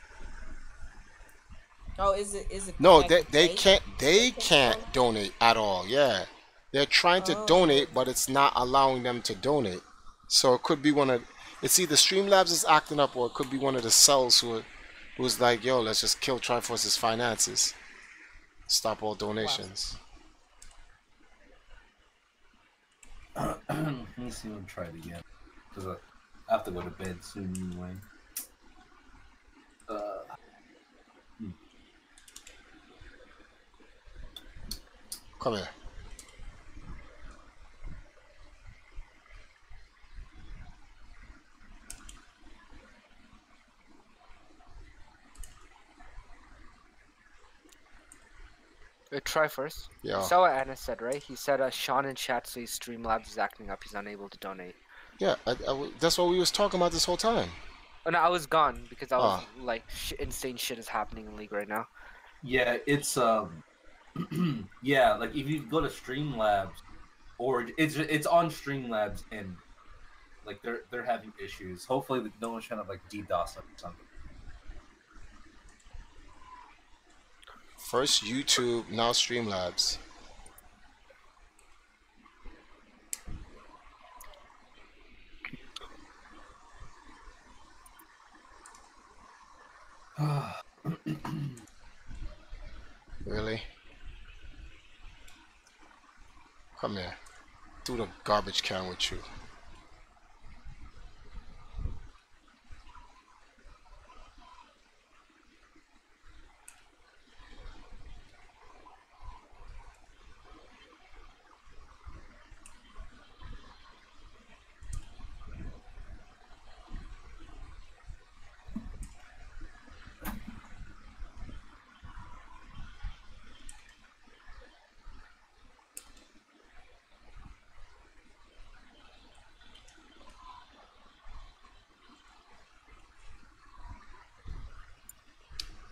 Speaker 3: Oh, is it?
Speaker 2: No, they can't donate at all. Yeah, they're trying to donate, but it's not allowing them to donate. So it could be it's either Streamlabs is acting up, or it could be one of the cells who's like, yo, let's just kill TriForce's finances, stop all donations.
Speaker 1: Wow. Let me see. I'll try it again because I have to go to bed soon anyway.
Speaker 2: Come here.
Speaker 5: TriForce.
Speaker 2: Yeah.
Speaker 5: You saw what Anna said, right? He said Sean in chat says Streamlabs is acting up. He's unable to donate.
Speaker 2: Yeah, that's what we was talking about this whole time.
Speaker 5: Oh no, I was gone because I was
Speaker 2: Ah,
Speaker 5: like, insane shit is happening in League right now.
Speaker 1: Yeah, it's yeah, like if you go to Streamlabs or it's on Streamlabs and like they're having issues. Hopefully no one's trying to like DDoS or something.
Speaker 2: first YouTube, now Streamlabs. Really? Come here. Do the garbage can with you.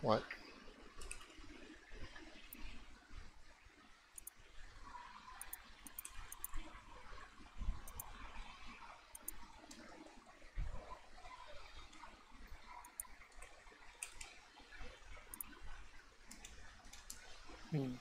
Speaker 2: What?
Speaker 5: Hmm.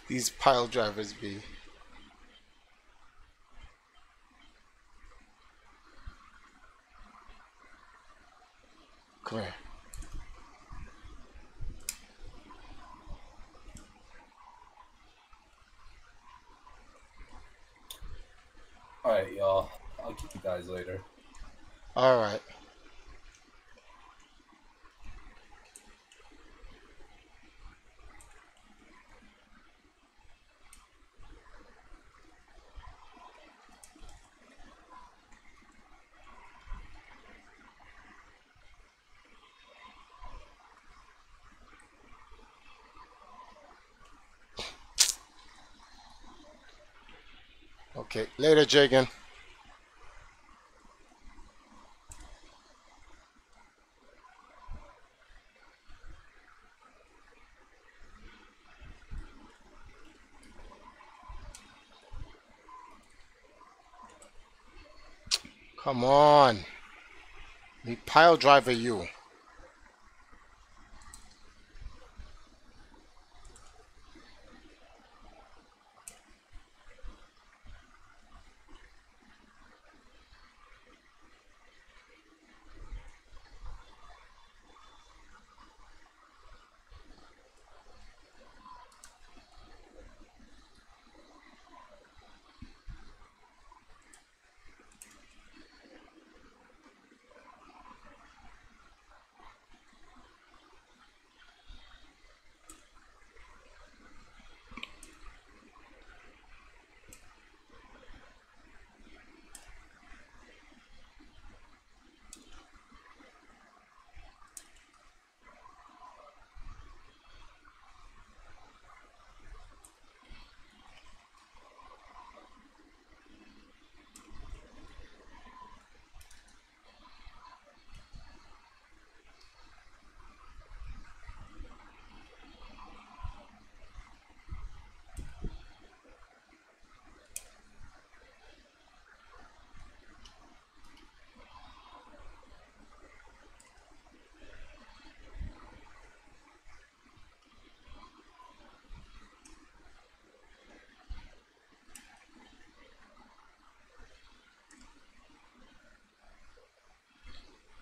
Speaker 2: These pile drivers be. Come here.
Speaker 1: All right, y'all. I'll keep you guys later.
Speaker 2: All right. Okay. Later, Jagan. Come on. Me pile driver you.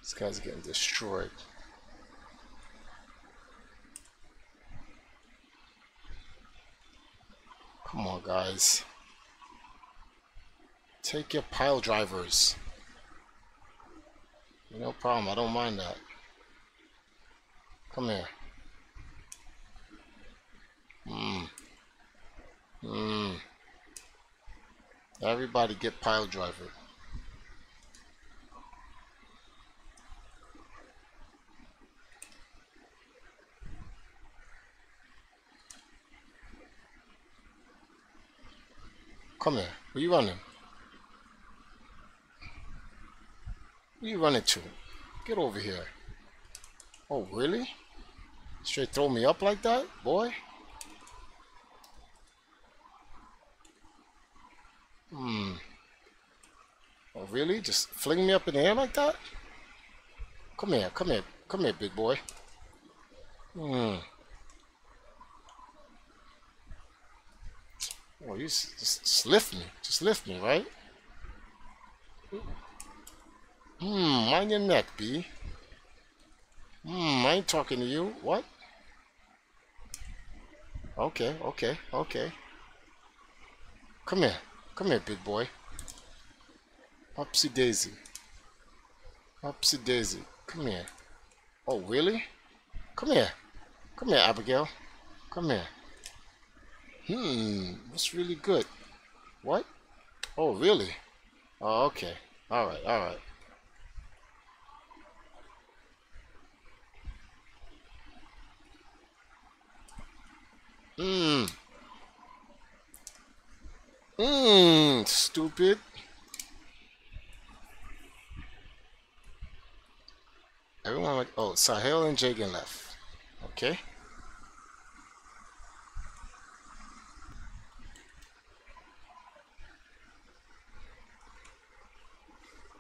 Speaker 2: This guy's getting destroyed. Come on, guys. Take your pile drivers. No problem. I don't mind that. Come here. Everybody get pile driver. Come here. Where you running? Where you running to? Get over here. Oh, really? Straight throw me up like that, boy? Oh, really? Just fling me up in the air like that? Come here, come here, come here, big boy. Oh, you just lift me. Just lift me, right? Mind your neck, B. I ain't talking to you. What? Okay, okay, okay. Come here. Come here, big boy. Upsy daisy. Upsy daisy. Come here. Oh, really? Come here. Come here, Abigail. Come here. That's really good. What? Oh, really? Oh, okay. Alright, alright. Stupid. Everyone went, oh, Sahel and Jagan left. Okay.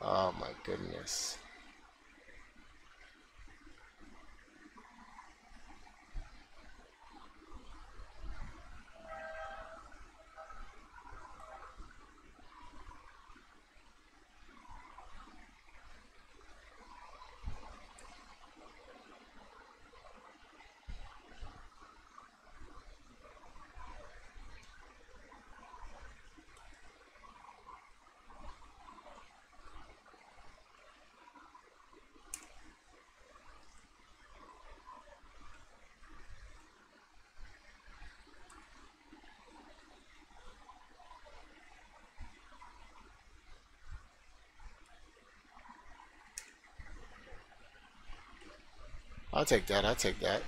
Speaker 2: Oh my goodness. I'll take that. I'll take that.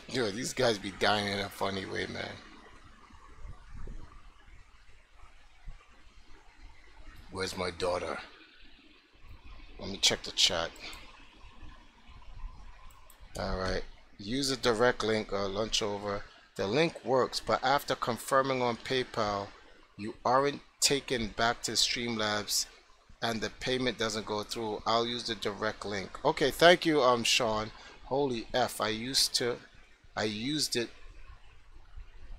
Speaker 2: Yo, these guys be dying in a funny way, man. Where's my daughter? Let me check the chat. Alright. Use a direct link or lunch over. The link works, but after confirming on PayPal, you aren't taken back to Streamlabs and the payment doesn't go through. I'll use the direct link. Okay, thank you, Sean. Holy F, I used it.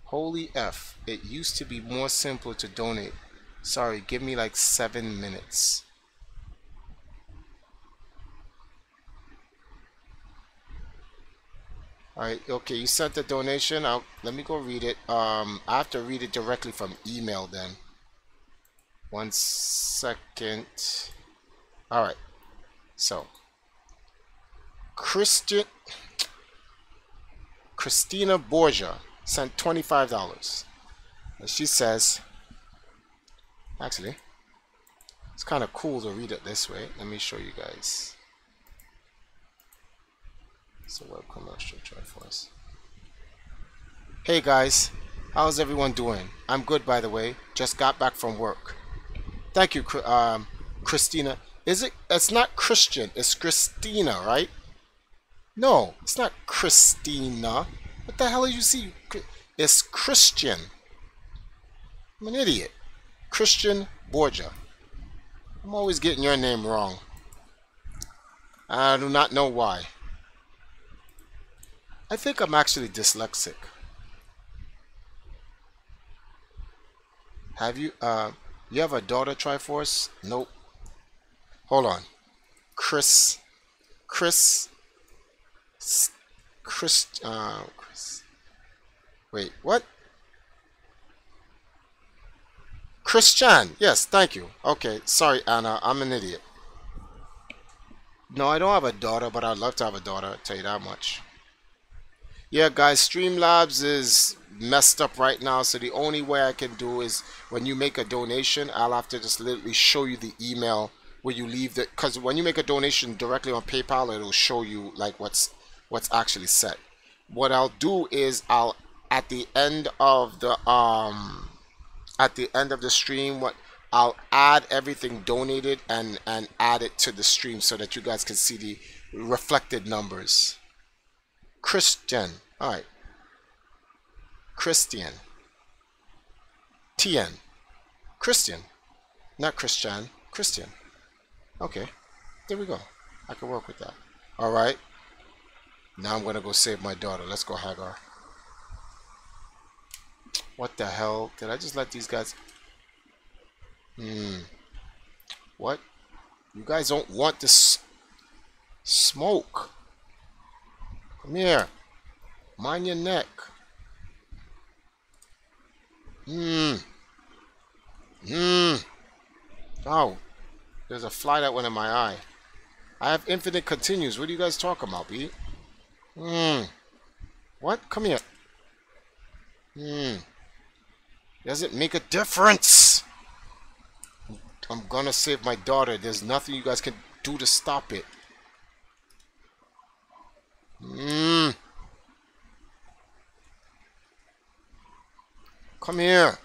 Speaker 2: Holy F, it used to be more simple to donate. Sorry, give me like 7 minutes. Alright, okay, you sent the donation. Let me go read it. I have to read it directly from email then. 1 second. Alright. So Christina Borgia sent $25. And she says, actually, it's kind of cool to read it this way. Let me show you guys. So web commercial TriForce. Hey guys, how's everyone doing? I'm good, by the way. Just got back from work. Thank you, Christina. Is it? It's not Christian. It's Christina, right? No, it's not Christina. What the hell are you see? It's Christian. I'm an idiot. Christian Borgia. I'm always getting your name wrong. I do not know why. I think I'm actually dyslexic. Have you, you have a daughter, TriForce? Nope. Hold on. Chris. Wait, what? Christian. Yes, thank you. Okay, sorry, Anna. I'm an idiot. No, I don't have a daughter, but I'd love to have a daughter. I'll tell you that much. Yeah, guys, Streamlabs is messed up right now, so the only way I can do is when you make a donation, I'll have to just literally show you the email where you leave the, because when you make a donation directly on PayPal, it'll show you like what's actually set. What I'll do is I'll at the end of the stream, I'll add everything donated and add it to the stream so that you guys can see the reflected numbers. Christian. All right. Christian. TN. Christian. Not Christian. Christian. Okay. There we go. I can work with that. All right. Now I'm going to go save my daughter. Let's go, Hagar. What the hell? Did I just let these guys... What? You guys don't want this smoke. Come here. Mind your neck. Oh. There's a fly that went in my eye. I have infinite continues. What are you guys talking about, B? What? Come here. Does it make a difference? I'm gonna save my daughter. There's nothing you guys can do to stop it. Come here.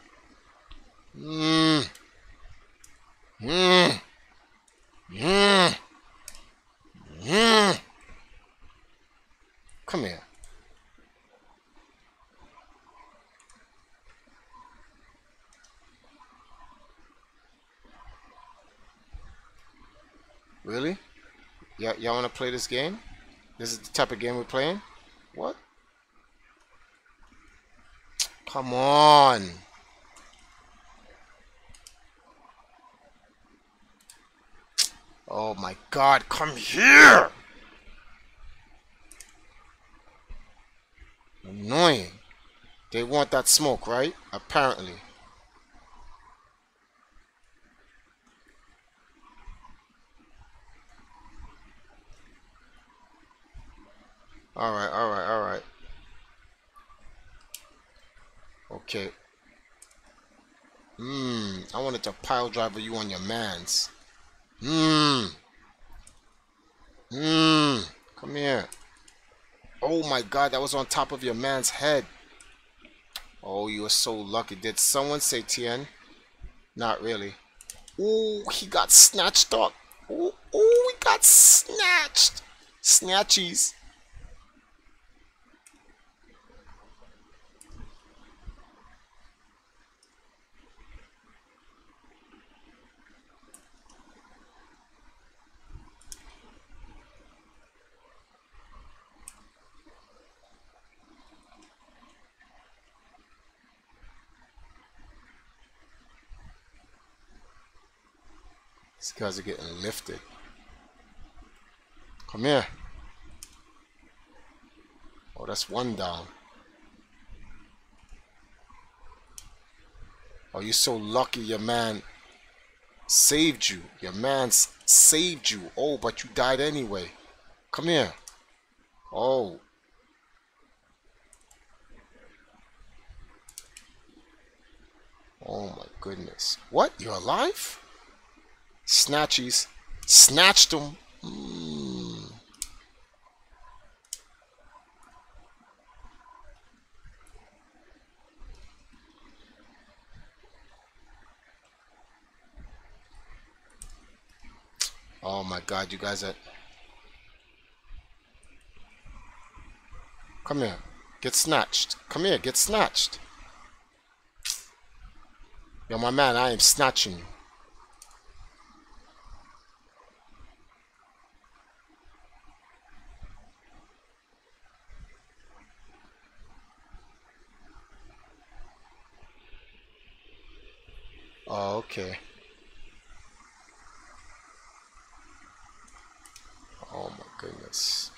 Speaker 2: Come here. Really? Y'all want to play this game? This is the type of game we're playing? What? Come on. Oh my God, come here! Annoying. They want that smoke, right? Apparently. Alright. Okay. I wanted to pile driver you on your mans. Come here. Oh my God, that was on top of your man's head. Oh, you were so lucky. Did someone say TN? Not really. Oh, he got snatched up. Oh, he got snatched. Snatchies. These guys are getting lifted. Come here. Oh, that's one down. Oh, you're so lucky your man saved you. Your man saved you. Oh, but you died anyway. Come here. Oh. Oh my goodness. What? You're alive? Snatchies. Snatched them. Oh my God, you guys are... Come here. Get snatched. Come here, get snatched. Yo, my man, I am snatching you. Oh, okay. Oh my goodness.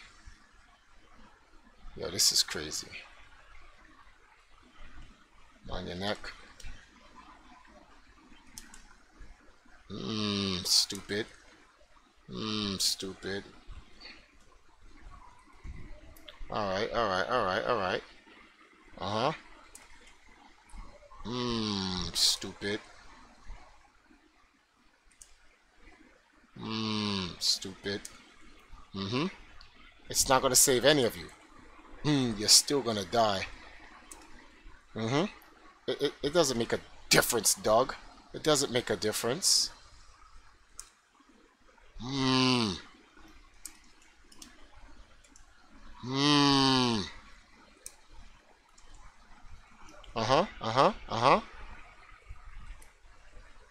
Speaker 2: Yo, this is crazy. On your neck. Stupid. Stupid. Alright, alright, alright, alright. Uh-huh. Stupid. Stupid. It's not gonna save any of you. You're still gonna die. It doesn't make a difference, dog. It doesn't make a difference.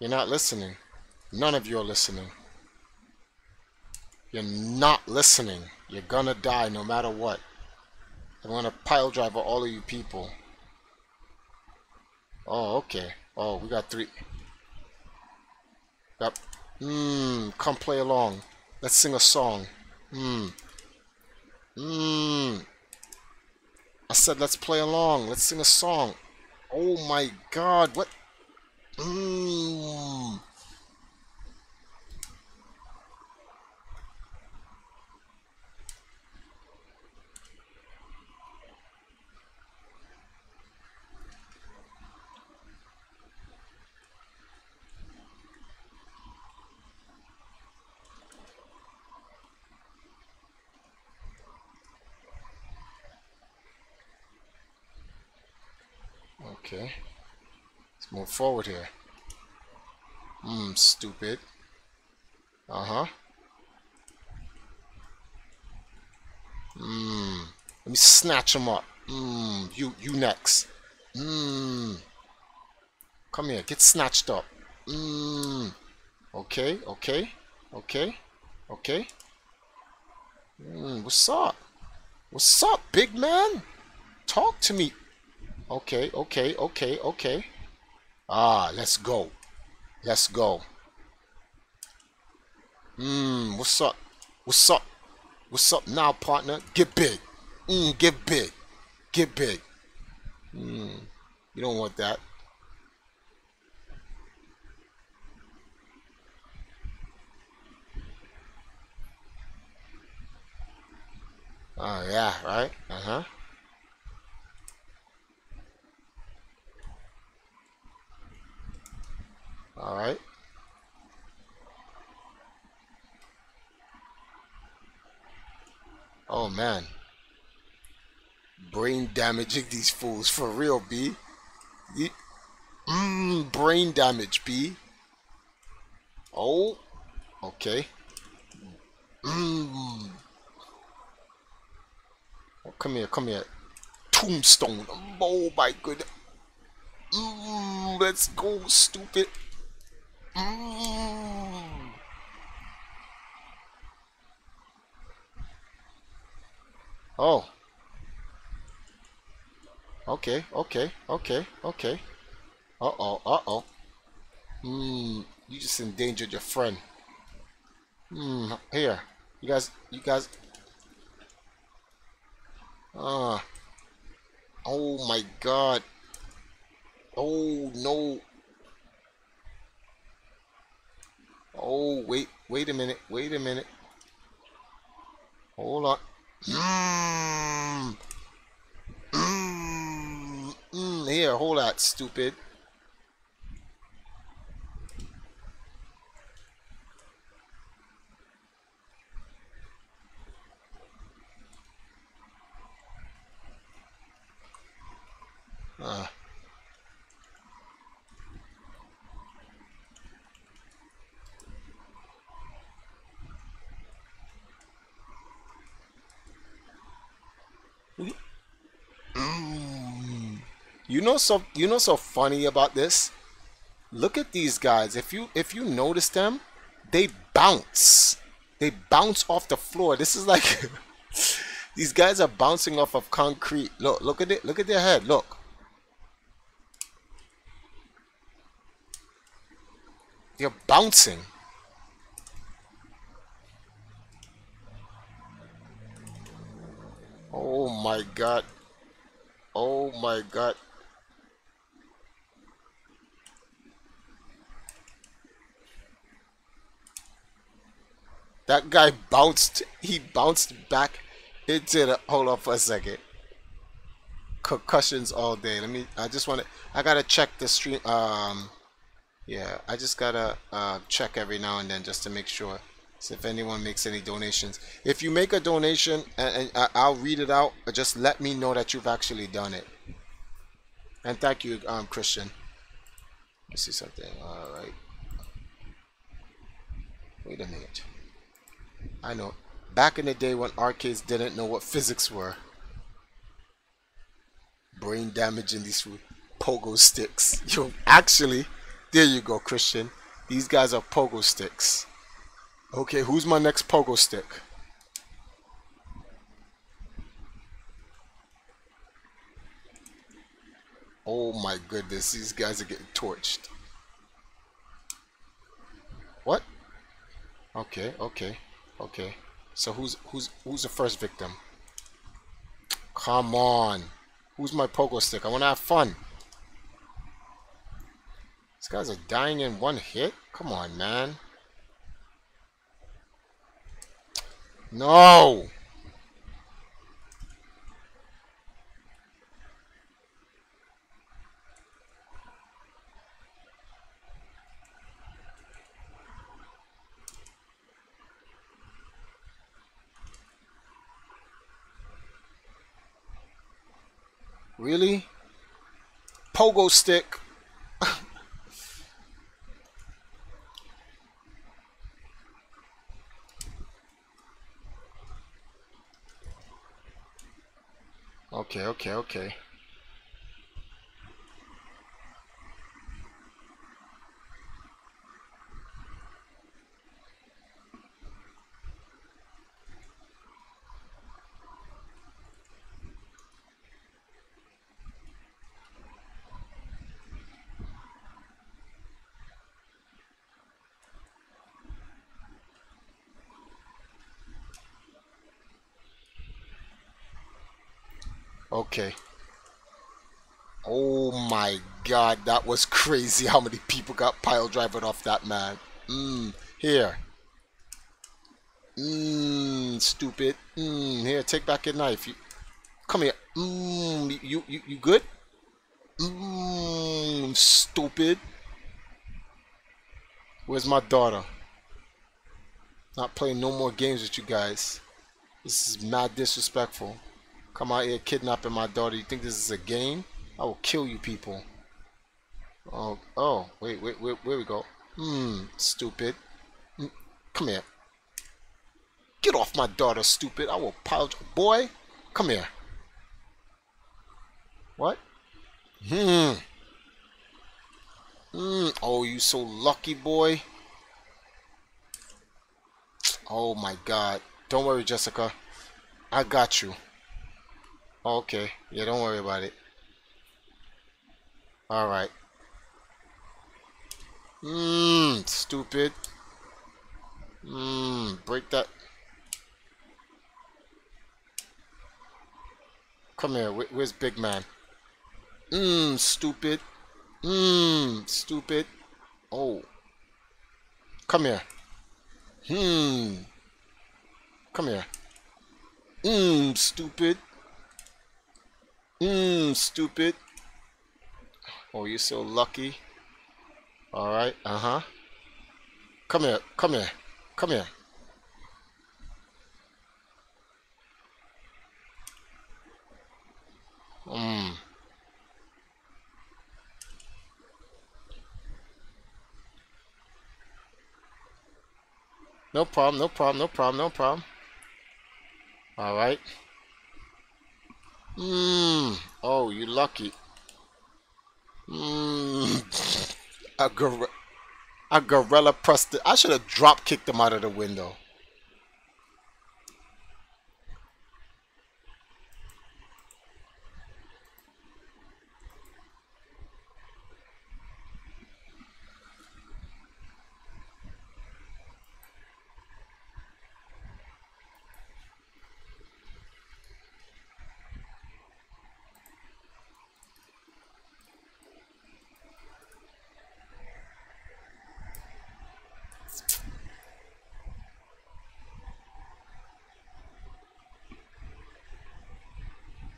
Speaker 2: You're not listening. None of you are listening. You're not listening. You're gonna die no matter what. I'm gonna pile drive all of you people. Oh, okay. Oh, we got 3. Yep. Come play along. Let's sing a song. I said let's play along. Let's sing a song. Oh my God, what? Okay. Let's move forward here. Stupid. Uh-huh. Let me snatch him up. You next. Come here, get snatched up. Okay, okay, okay, okay. What's up? What's up, big man? Talk to me. Okay, okay, okay, okay. Let's go. Let's go. What's up? What's up? What's up now, partner? Get big. Get big. Get big. You don't want that. Oh, yeah, right? Uh-huh. All right. Oh, man. Brain damaging these fools for real, B. Brain damage, B. Oh, okay. Oh, come here, come here. Tombstone. Oh, my goodness. Let's go, stupid. Oh. Okay, okay, okay, okay. Uh-oh, uh-oh. You just endangered your friend. Here. You guys. Oh my God. Oh, no. Oh, wait a minute, wait a minute. Hold on. Here, hold that, stupid. so funny about this? Look at these guys. If you notice them, they bounce. They bounce off the floor. This is like these guys are bouncing off of concrete. Look at it. Look at their head. Look. They're bouncing. Oh my god. Oh my god. That guy bounced. He bounced back into the. Hold on for a second. Concussions all day. I just want to. I gotta check the stream. Yeah. I just gotta check every now and then just to make sure. So if anyone makes any donations, if you make a donation and I'll read it out. Just let me know that you've actually done it. And thank you, Christian. Let's see something. All right. Wait a minute. I know. Back in the day when arcades didn't know what physics were. Brain damage in these pogo sticks. Yo, actually, there you go, Christian. These guys are pogo sticks. Okay, who's my next pogo stick? Oh my goodness, these guys are getting torched. What? Okay. So who's the first victim? Come on. Who's my pogo stick? I want to have fun. These guys are dying in one hit? Come on, man. No! Really? Pogo stick. Okay. Okay. Oh my god, that was crazy how many people got pile driven off that man. Here. Stupid. Here, take back your knife. Come here. You good? Stupid. Where's my daughter? Not playing no more games with you guys. This is mad disrespectful. Come out here kidnapping my daughter. You think this is a game? I will kill you people. Oh, wait, where we go? Stupid. Come here. Get off my daughter, stupid. I will pile. Boy, come here. What? Oh, you so lucky, boy. Oh my god. Don't worry, Jessica. I got you. Okay. Yeah, don't worry about it. Alright. Stupid. Break that. Come here. Where's big man? Stupid. Stupid. Oh. Come here. Come here. Stupid. Stupid. Oh, you're so lucky. Alright, Come here, come here, come here. No problem, no problem, no problem, no problem. Alright. Oh, you lucky. A gorilla pressed it. I should have drop kicked him out of the window.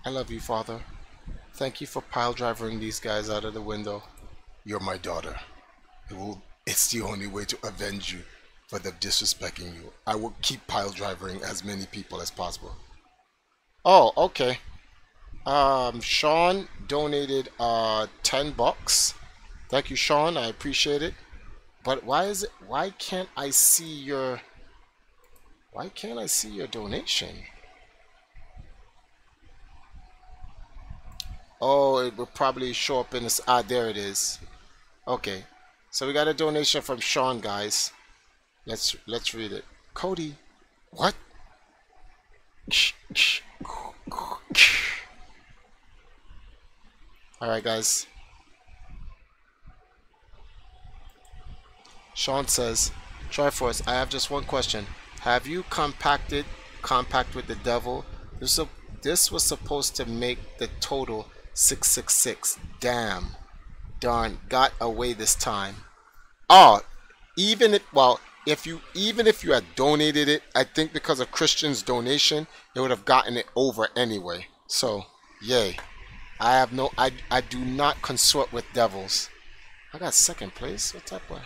Speaker 2: I love you, Father. Thank you for pile driving these guys out of the window. You're my daughter. It's the only way to avenge you for them disrespecting you. I will keep pile driving as many people as possible. Oh, okay. Sean donated $10. Thank you, Sean. I appreciate it. But why can't I see your donation? Oh, it will probably show up in this. Ah, there it is. Okay, so we got a donation from Sean, guys. Let's read it. Cody, what? All right, guys. Sean says, TriForce, I have just one question. Have you compact with the devil? This was supposed to make the total 666. Damn. Darn, got away this time. Oh, even if you had donated it, I think because of Christian's donation, it would have gotten it over anyway. So, yay. I do not consort with devils. I got second place. What's that boy?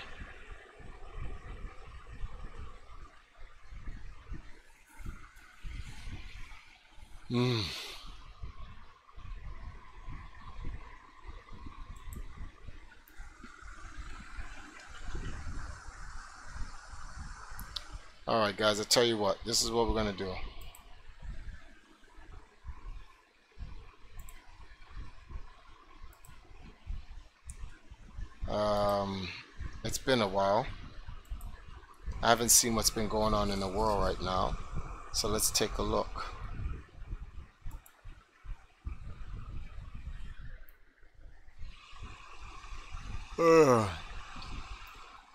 Speaker 2: Alright guys, I tell you what, this is what we're gonna do. It's been a while. I haven't seen what's been going on in the world right now. So let's take a look.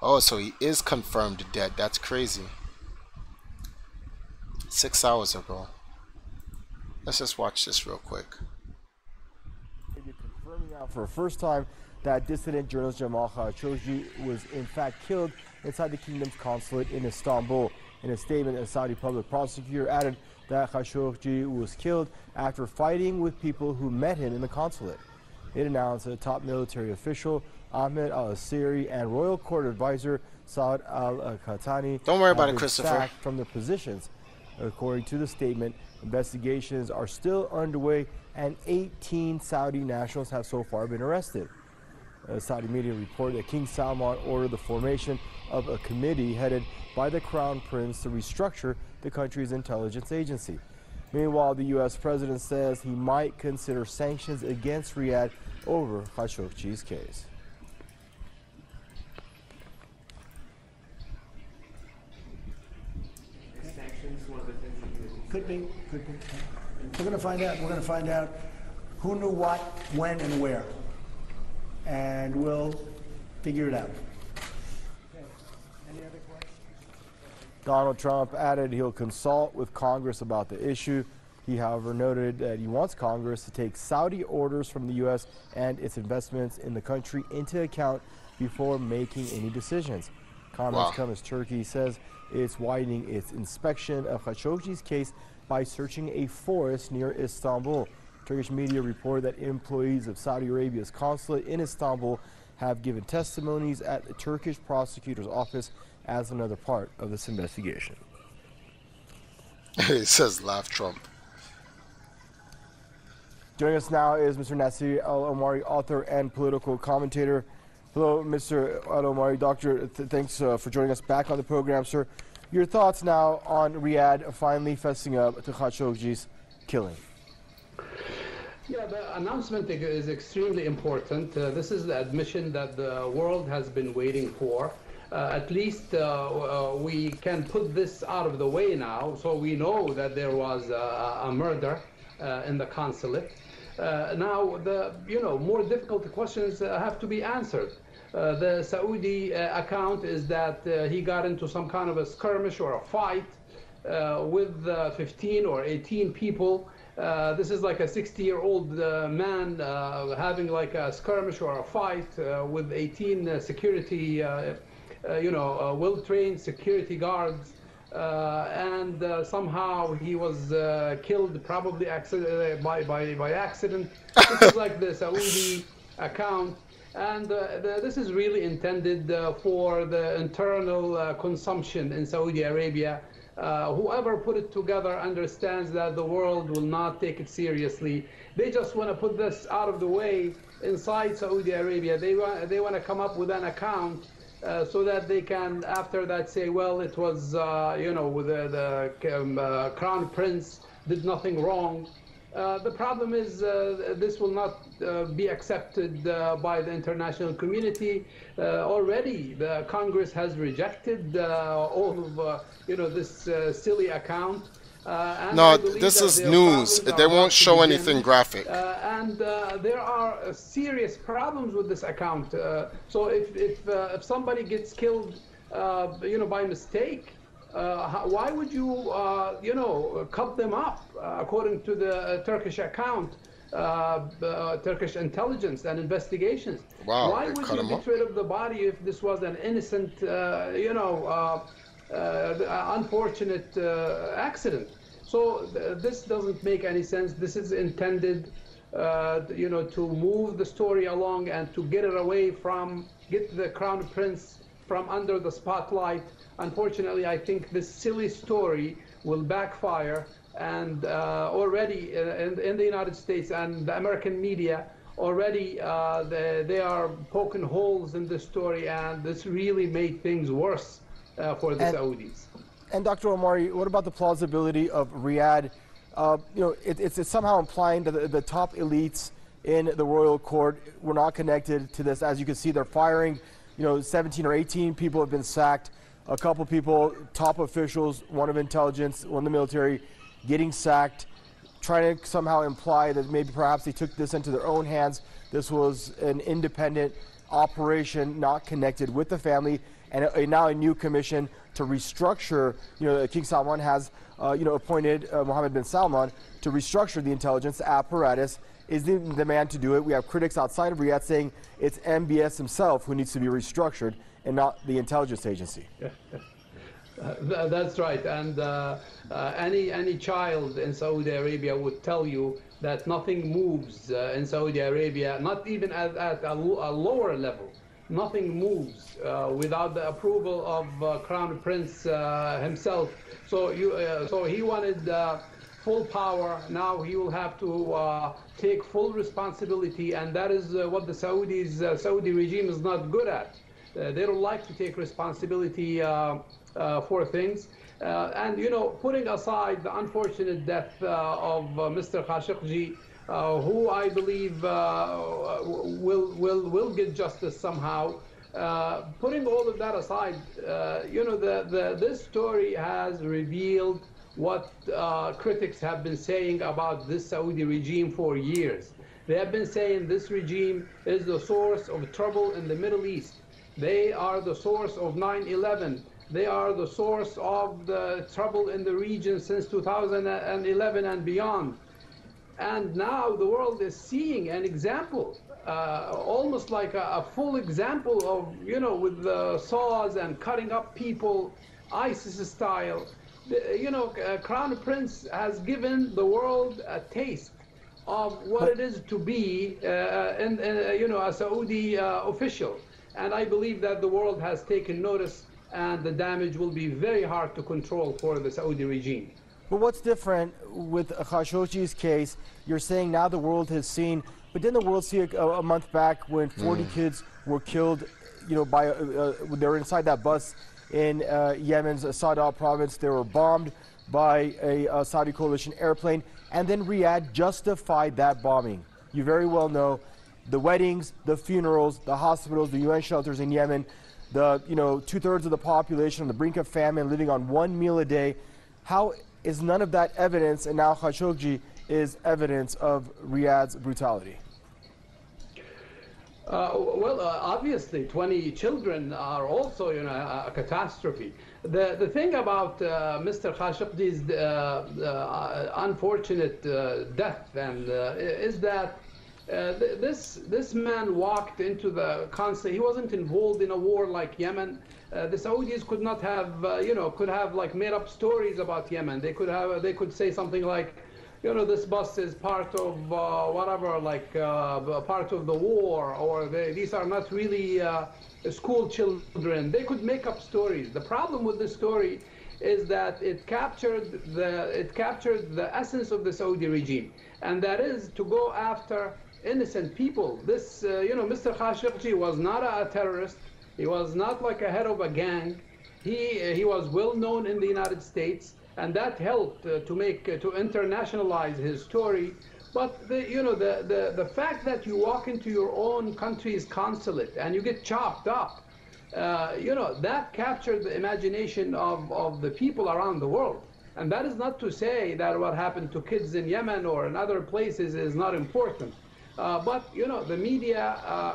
Speaker 2: Oh, so he is confirmed dead. That's crazy. 6 hours ago. Let's just watch this real quick.
Speaker 7: Confirming out for the first time that dissident journalist Jamal Khashoggi was in fact killed inside the kingdom's consulate in Istanbul. In a statement, a Saudi public prosecutor added that Khashoggi was killed after fighting with people who met him in the consulate. It announced that a top military official, Ahmed al-Asiri, and royal court advisor Saud al-Qahtani
Speaker 2: don't worry about it, Christopher,
Speaker 7: sacked from their positions. According to the statement, investigations are still underway and 18 Saudi nationals have so far been arrested. Saudi media reported that King Salman ordered the formation of a committee headed by the Crown Prince to restructure the country's intelligence agency. Meanwhile, the U.S. president says he might consider sanctions against Riyadh over Khashoggi's case.
Speaker 8: Could be. We're going to find out. We're going to find out who knew what, when, and where. And we'll figure it out. Okay. Any other questions?
Speaker 7: Donald Trump added he'll consult with Congress about the issue. He, however, noted that he wants Congress to take Saudi orders from the U.S. and its investments in the country into account before making any decisions. Comments come as Turkey says it's widening its inspection of Khashoggi's case by searching a forest near Istanbul. Turkish media report that employees of Saudi Arabia's consulate in Istanbul have given testimonies at the Turkish prosecutor's office as another part of this investigation.
Speaker 2: It says laugh Trump.
Speaker 7: Joining us now is Mr. Nasir Al-Omari, author and political commentator. Hello, Mr. Al-Omari. Doctor, thanks for joining us back on the program, sir. Your thoughts now on Riyadh finally fessing up to Khashoggi's killing?
Speaker 9: Yeah, the announcement is extremely important. This is the admission that the world has been waiting for. At least we can put this out of the way now, so we know that there was a murder in the consulate. Now, the more difficult questions have to be answered. The Saudi account is that he got into some kind of a skirmish or a fight with 15 or 18 people. This is like a 60-year-old man having like a skirmish or a fight with 18 security, well-trained security guards, and somehow he was killed, probably by accident. This is like the Saudi account, and this is really intended for the internal consumption in Saudi Arabia. Whoever put it together understands that the world will not take it seriously. They just want to put this out of the way inside Saudi Arabia. They want to come up with an account so that they can, after that, say, well, it was, the Crown Prince did nothing wrong. The problem is this will not be accepted by the international community. Already, the Congress has rejected all of this silly account.
Speaker 2: No, this is news. They won't show anything graphic.
Speaker 9: And there are serious problems with this account. So if somebody gets killed, by mistake, why would you, cut them up according to the Turkish account, Turkish intelligence and investigations?
Speaker 2: Wow,
Speaker 9: why would you get rid of the body if this was an innocent, unfortunate accident? So this doesn't make any sense. This is intended, to move the story along and to get it away from, get the Crown Prince from under the spotlight. Unfortunately, I think this silly story will backfire, and already in the United States and the American media, already they are poking holes in this story, and this really made things worse for the Saudis.
Speaker 7: And Dr. Omari, what about the plausibility of Riyadh? It's somehow implying that the top elites in the royal court were not connected to this. As you can see, they're firing. 17 or 18 people have been sacked. A couple people, top officials, one of intelligence, one of the military, getting sacked, trying to somehow imply that maybe perhaps they took this into their own hands. This was an independent operation, not connected with the family, and now a new commission to restructure. King Salman has, appointed Mohammed bin Salman to restructure the intelligence apparatus. Is the man to do it? We have critics outside of Riyadh saying it's MBS himself who needs to be restructured and not the intelligence agency.
Speaker 9: That's right. And any child in Saudi Arabia would tell you that nothing moves in Saudi Arabia, not even at a lower level. Nothing moves without the approval of Crown Prince himself. So he wanted full power. Now he will have to take full responsibility, and that is what the Saudi regime is not good at. They don't like to take responsibility for things. And putting aside the unfortunate death of Mr. Khashoggi, who I believe will get justice somehow. Putting all of that aside, this story has revealed what critics have been saying about this Saudi regime for years. They have been saying this regime is the source of trouble in the Middle East. They are the source of 9/11. They are the source of the trouble in the region since 2011 and beyond. And now the world is seeing an example, almost like a full example of, with the saws and cutting up people, ISIS style. Crown Prince has given the world a taste of what it is to be, a Saudi official. And I believe that the world has taken notice, and the damage will be very hard to control for the Saudi regime.
Speaker 7: But what's different with Khashoggi's case? You're saying now the world has seen, but didn't the world see a month back when 40 kids were killed, they were inside that bus in Yemen's Sa'da province. They were bombed by a Saudi coalition airplane, and then Riyadh justified that bombing. You very well know the weddings, the funerals, the hospitals, the UN shelters in Yemen, the 2/3 of the population on the brink of famine, living on one meal a day. How is none of that evidence, and now Khashoggi is evidence of Riyadh's brutality?
Speaker 9: Obviously, 20 children are also, a catastrophe. The thing about Mr. Khashoggi's unfortunate death is that this man walked into the conflict. He wasn't involved in a war like Yemen. The Saudis could not have, could have like made up stories about Yemen. They could say something like, this bus is part of whatever, like part of the war, or these are not really school children. They could make up stories. The problem with this story is that it captured the essence of the Saudi regime, and that is to go after innocent people. This, Mr. Khashoggi was not a terrorist. He was not like a head of a gang. He was well known in the United States, and that helped to internationalize his story. But the fact that you walk into your own country's consulate and you get chopped up, that captured the imagination of the people around the world. And that is not to say that what happened to kids in Yemen or in other places is not important. But the media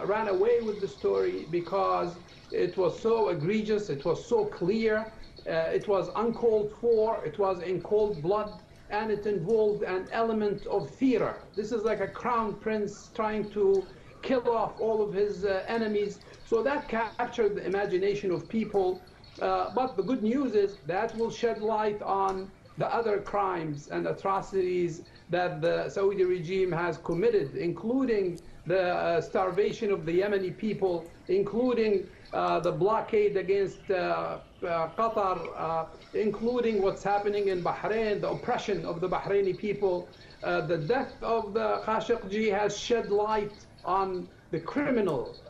Speaker 9: ran away with the story because it was so egregious, it was so clear, it was uncalled for, it was in cold blood, and it involved an element of theater. This is like a crown prince trying to kill off all of his enemies. So that captured the imagination of people. But the good news is that will shed light on the other crimes and atrocities that the Saudi regime has committed, including the starvation of the Yemeni people, including the blockade against Qatar, including what's happening in Bahrain, the oppression of the Bahraini people. The death of the Khashoggi has shed light on the criminals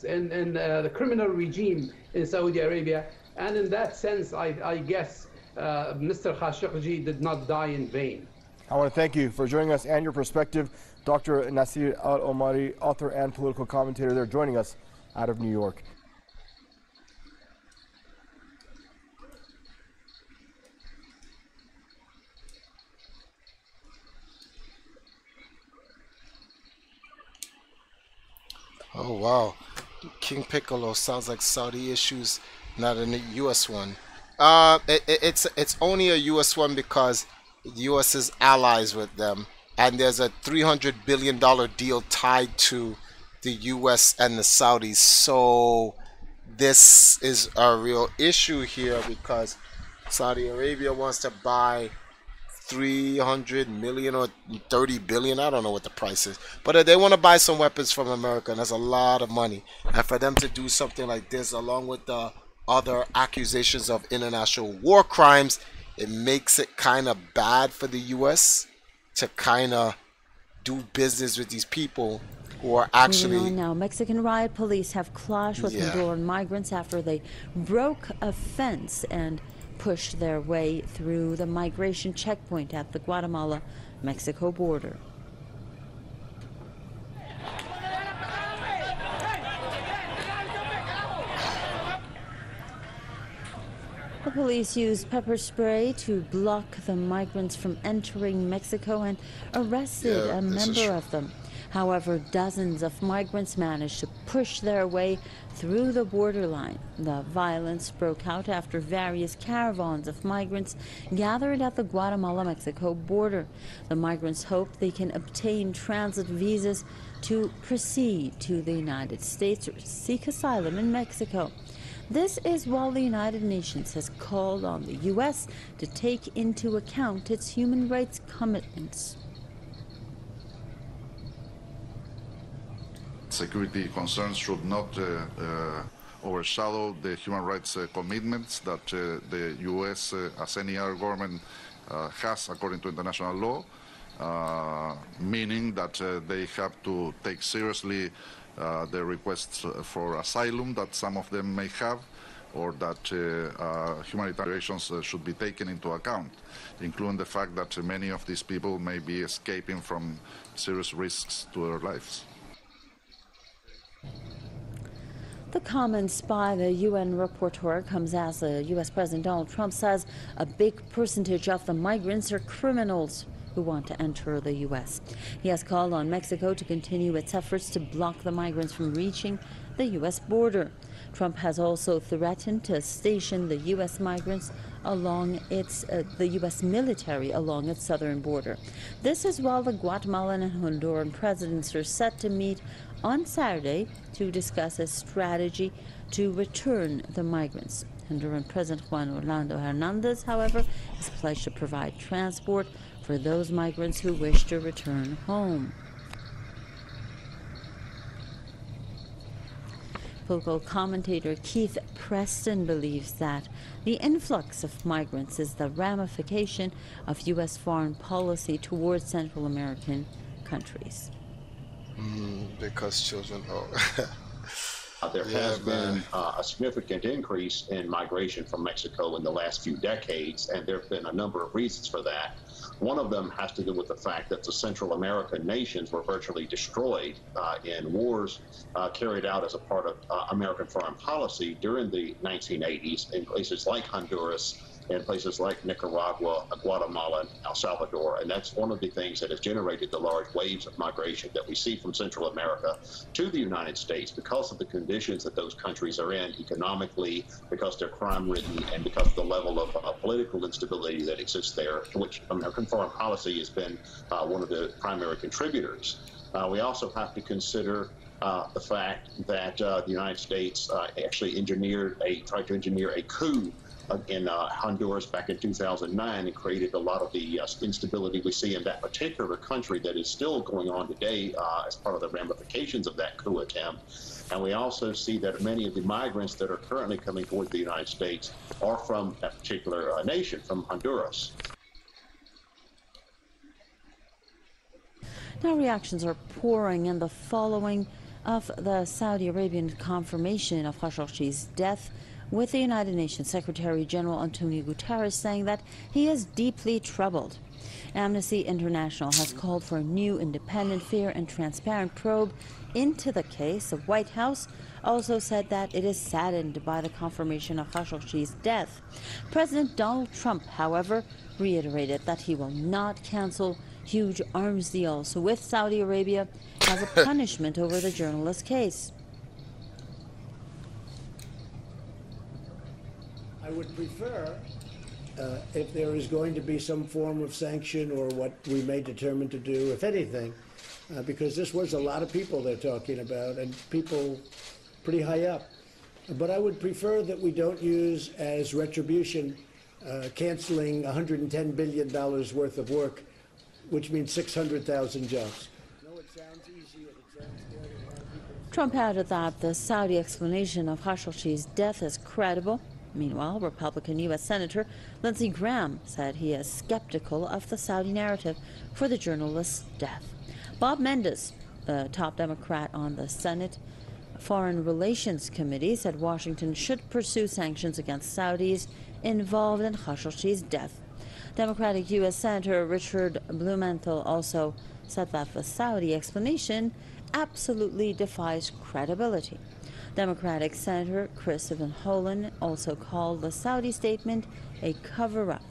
Speaker 9: in the criminal regime in Saudi Arabia. And in that sense, I guess Mr. Khashoggi did not die in vain.
Speaker 7: I want to thank you for joining us and your perspective. Dr. Nasir Al-Omari, author and political commentator there, joining us out of New York.
Speaker 2: Oh wow, King Piccolo sounds like Saudi issues, not a U.S. one. It's only a U.S. one because the U.S. is allies with them, and there's a $300 billion deal tied to the U.S. and the Saudis. So this is a real issue here because Saudi Arabia wants to buy 300 million or 30 billion, I don't know what the price is, but they want to buy some weapons from America, and that's a lot of money. And for them to do something like this, along with the other accusations of international war crimes, it makes it kind of bad for the U.S. to kind of do business with these people who are actually...
Speaker 10: Moving on now, Mexican riot police have clashed with Honduran migrants after they broke a fence and pushed their way through the migration checkpoint at the Guatemala-Mexico border. The police used pepper spray to block the migrants from entering Mexico and arrested a member of them. However, dozens of migrants managed to push their way through the borderline. The violence broke out after various caravans of migrants gathered at the Guatemala-Mexico border. The migrants hope they can obtain transit visas to proceed to the United States or seek asylum in Mexico. This is while the United Nations has called on the U.S. to take into account its human rights commitments.
Speaker 11: Security concerns should not overshadow the human rights commitments that the U.S., as any other government, has according to international law, meaning that they have to take seriously the requests for asylum that some of them may have, or that humanitarian actions should be taken into account, including the fact that many of these people may be escaping from serious risks to their lives.
Speaker 10: The comments by the UN rapporteur comes as the U.S. President Donald Trump says a big percentage of the migrants are criminals who want to enter the U.S. He has called on Mexico to continue its efforts to block the migrants from reaching the U.S. border. Trump has also threatened to station the U.S. migrants along the U.S. military along its southern border. This is while the Guatemalan and Honduran presidents are set to meet on Saturday to discuss a strategy to return the migrants. Honduran President Juan Orlando Hernandez, however, has pledged to provide transport for those migrants who wish to return home. Political commentator Keith Preston believes that the influx of migrants is the ramification of U.S. foreign policy towards Central American countries.
Speaker 2: Because children,
Speaker 12: There has been a significant increase in migration from Mexico in the last few decades, and there have been a number of reasons for that. One of them has to do with the fact that the Central American nations were virtually destroyed in wars carried out as a part of American foreign policy during the 1980s in places like Honduras, in places like Nicaragua, Guatemala, and El Salvador. And that's one of the things that has generated the large waves of migration that we see from Central America to the United States because of the conditions that those countries are in economically, because they're crime-ridden, and because of the level of political instability that exists there, to which American foreign policy has been one of the primary contributors. We also have to consider the fact that the United States actually tried to engineer a coup in Honduras back in 2009 and created a lot of the instability we see in that particular country that is still going on today as part of the ramifications of that coup attempt. And we also see that many of the migrants that are currently coming towards the United States are from that particular nation, from Honduras.
Speaker 10: Now reactions are pouring in the following of the Saudi Arabian confirmation of Khashoggi's death, with the United Nations Secretary General Antonio Guterres saying that he is deeply troubled. Amnesty International has called for a new independent, fair and transparent probe into the case. The White House also said that it is saddened by the confirmation of Khashoggi's death. President Donald Trump, however, reiterated that he will not cancel huge arms deals with Saudi Arabia as a punishment over the journalist's case.
Speaker 8: I would prefer, if there is going to be some form of sanction or what we may determine to do, if anything, because this was a lot of people they're talking about, and people pretty high up. But I would prefer that we don't use as retribution canceling $110 billion worth of work, which means 600,000 jobs. No, it sounds easy and it sounds good.
Speaker 10: Trump added that the Saudi explanation of Khashoggi's death is credible. Meanwhile, Republican U.S. Senator Lindsey Graham said he is skeptical of the Saudi narrative for the journalist's death. Bob Menendez, the top Democrat on the Senate Foreign Relations Committee, said Washington should pursue sanctions against Saudis involved in Khashoggi's death. Democratic U.S. Senator Richard Blumenthal also said that the Saudi explanation absolutely defies credibility. Democratic Senator Chris Van Hollen also called the Saudi statement a cover-up.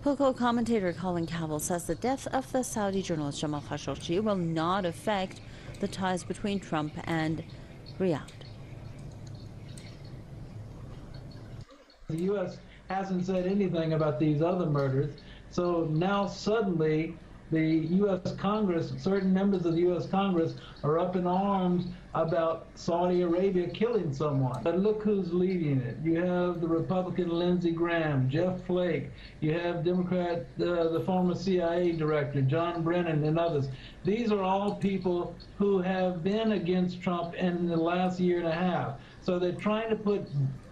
Speaker 10: Political commentator Colin Campbell says the death of the Saudi journalist Jamal Khashoggi will not affect the ties between Trump and Riyadh.
Speaker 9: The U.S. hasn't said anything about these other murders, so now suddenly the U.S. Congress, certain members of the U.S. Congress are up in arms about Saudi Arabia killing someone. But look who's leading it. You have the Republican Lindsey Graham, Jeff Flake. You have Democrat, the former CIA director, John Brennan, and others. These are all people who have been against Trump in the last year and a half. So they're trying to put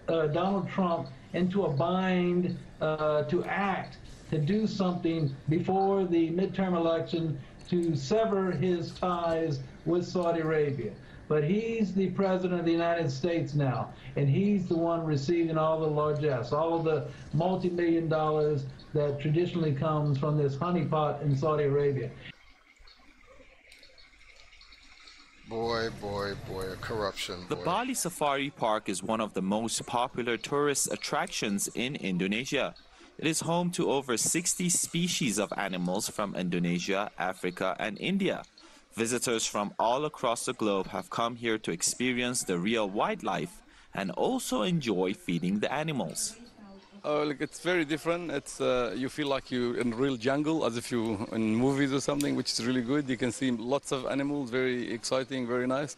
Speaker 9: Donald Trump into a bind to act, to do something before the midterm election to sever his ties with Saudi Arabia. But he's the president of the United States now, and he's the one receiving all the largesse, all of the multi-million dollars that traditionally comes from this honeypot in Saudi Arabia.
Speaker 2: Boy, corruption.
Speaker 13: The Bali Safari Park is one of the most popular tourist attractions in Indonesia. It is home to over 60 species of animals from Indonesia, Africa, and India. Visitors from all across the globe have come here to experience the real wildlife and also enjoy feeding the animals.
Speaker 14: Like it's very different. It's you feel like you're in real jungle, as if you're in movies or something, which is really good. You can see lots of animals, very exciting, very nice.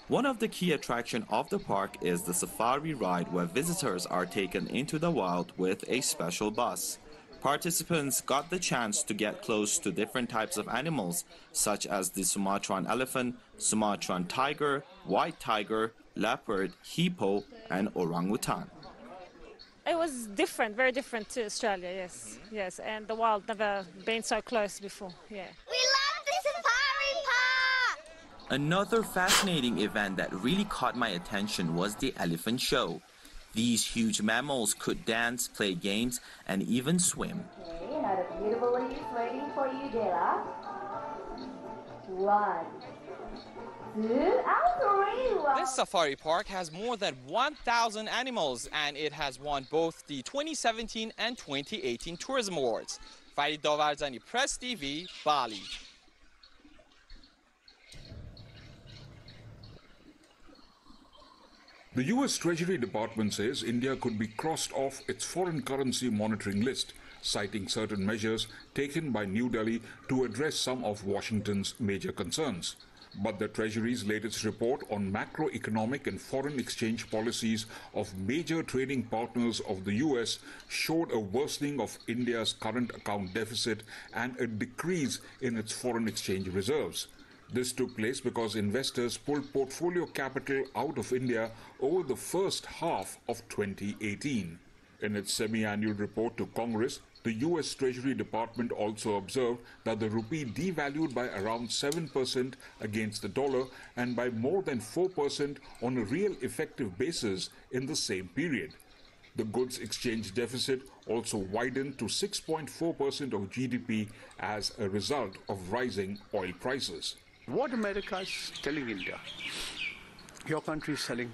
Speaker 13: One of the key attractions of the park is the safari ride, where visitors are taken into the wild with a special bus. Participants got the chance to get close to different types of animals, such as the Sumatran elephant, Sumatran tiger, white tiger, leopard, hippo, and orangutan.
Speaker 15: It was different, very different to Australia, yes. Yes, and the wild never been so close before, yeah.
Speaker 16: We love the safari park!
Speaker 13: Another fascinating event that really caught my attention was the elephant show. These huge mammals could dance, play games, and even swim.
Speaker 16: Okay, now the beautiful ladies waiting for you, Dela. 1, 2, and 3.
Speaker 17: This safari park has more than 1,000 animals, and it has won both the 2017 and 2018 Tourism Awards. Farid Dovarzani, Press TV, Bali.
Speaker 18: The US Treasury Department says India could be crossed off its foreign currency monitoring list, citing certain measures taken by New Delhi to address some of Washington's major concerns. But the Treasury's latest report on macroeconomic and foreign exchange policies of major trading partners of the US showed a worsening of India's current account deficit and a decrease in its foreign exchange reserves. This took place because investors pulled portfolio capital out of India over the first half of 2018. In its semi-annual report to Congress, the US Treasury Department also observed that the rupee devalued by around 7% against the dollar and by more than 4% on a real effective basis in the same period. The goods exchange deficit also widened to 6.4% of GDP as a result of rising oil prices.
Speaker 19: What America is telling India, your country is selling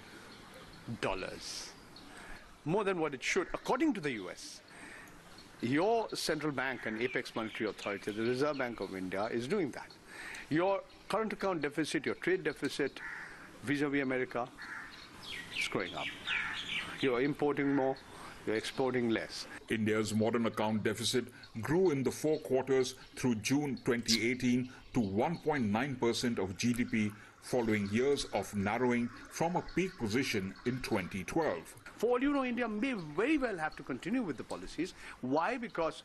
Speaker 19: dollars, more than what it should, according to the US. Your central bank and apex monetary authority, the Reserve Bank of India, is doing that. Your current account deficit, your trade deficit vis-a-vis America is growing up. You're importing more, you're exporting less.
Speaker 18: India's modern account deficit grew in the 4 quarters through June 2018 to 1.9% of GDP, following years of narrowing from a peak position in 2012.
Speaker 19: For all you know, India may very well have to continue with the policies. Why? Because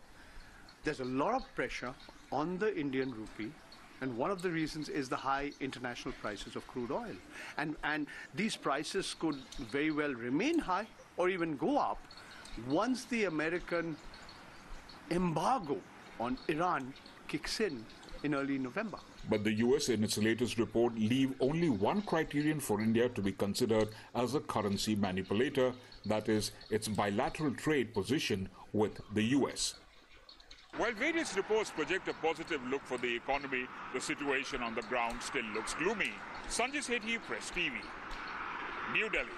Speaker 19: there's a lot of pressure on the Indian rupee, and one of the reasons is the high international prices of crude oil. And these prices could very well remain high or even go up once the American embargo on Iran kicks in early November.
Speaker 18: But the US, in its latest report, leave only one criterion for India to be considered as a currency manipulator, that is, its bilateral trade position with the US. While various reports project a positive look for the economy, the situation on the ground still looks gloomy. Sanjay Sethi, Press TV, New Delhi.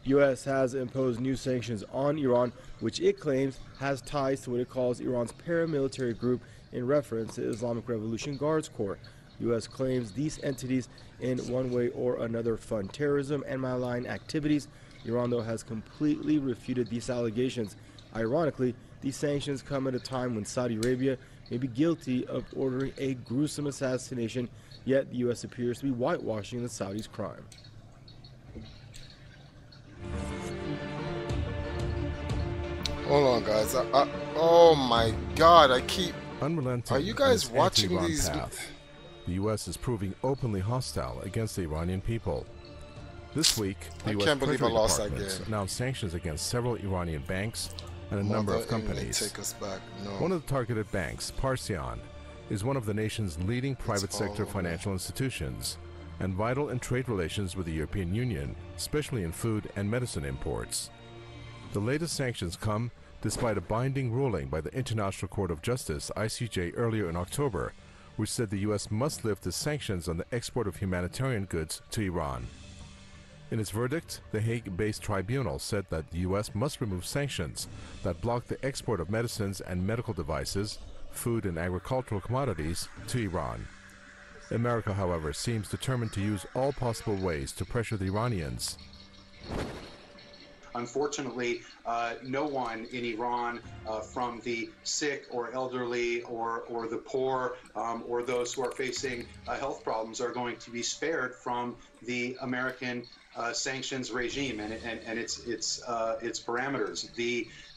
Speaker 7: U.S. has imposed new sanctions on Iran, which it claims has ties to what it calls Iran's paramilitary group in reference to Islamic Revolution Guards Corps. U.S. claims these entities in one way or another fund terrorism and malign activities. Iran, though, has completely refuted these allegations. Ironically, these sanctions come at a time when Saudi Arabia may be guilty of ordering a gruesome assassination, yet the U.S. appears to be whitewashing the Saudis' crime.
Speaker 2: Hold on, guys. Oh my God!
Speaker 20: Unrelenting.
Speaker 2: Are you guys watching these?
Speaker 20: Path. The U.S. is proving openly hostile against the Iranian people. This week, the U.S. Treasury Department announced sanctions against several Iranian banks, and a number of
Speaker 2: Mother inmate,
Speaker 20: companies.
Speaker 2: take us back. No.
Speaker 20: One of the targeted banks, Parsion, is one of the nation's leading private sector
Speaker 2: all
Speaker 20: financial institutions and vital in trade relations with the European Union, especially in food and medicine imports. The latest sanctions come despite a binding ruling by the International Court of Justice, ICJ, earlier in October, which said the U.S. must lift the sanctions on the export of humanitarian goods to Iran. In its verdict, the Hague-based tribunal said that the U.S. must remove sanctions that block the export of medicines and medical devices, food and agricultural commodities to Iran. America, however, seems determined to use all possible ways to pressure the Iranians.
Speaker 21: Unfortunately, no one in Iran, from the sick or elderly or the poor or those who are facing health problems, are going to be spared from the American sanctions regime and its parameters.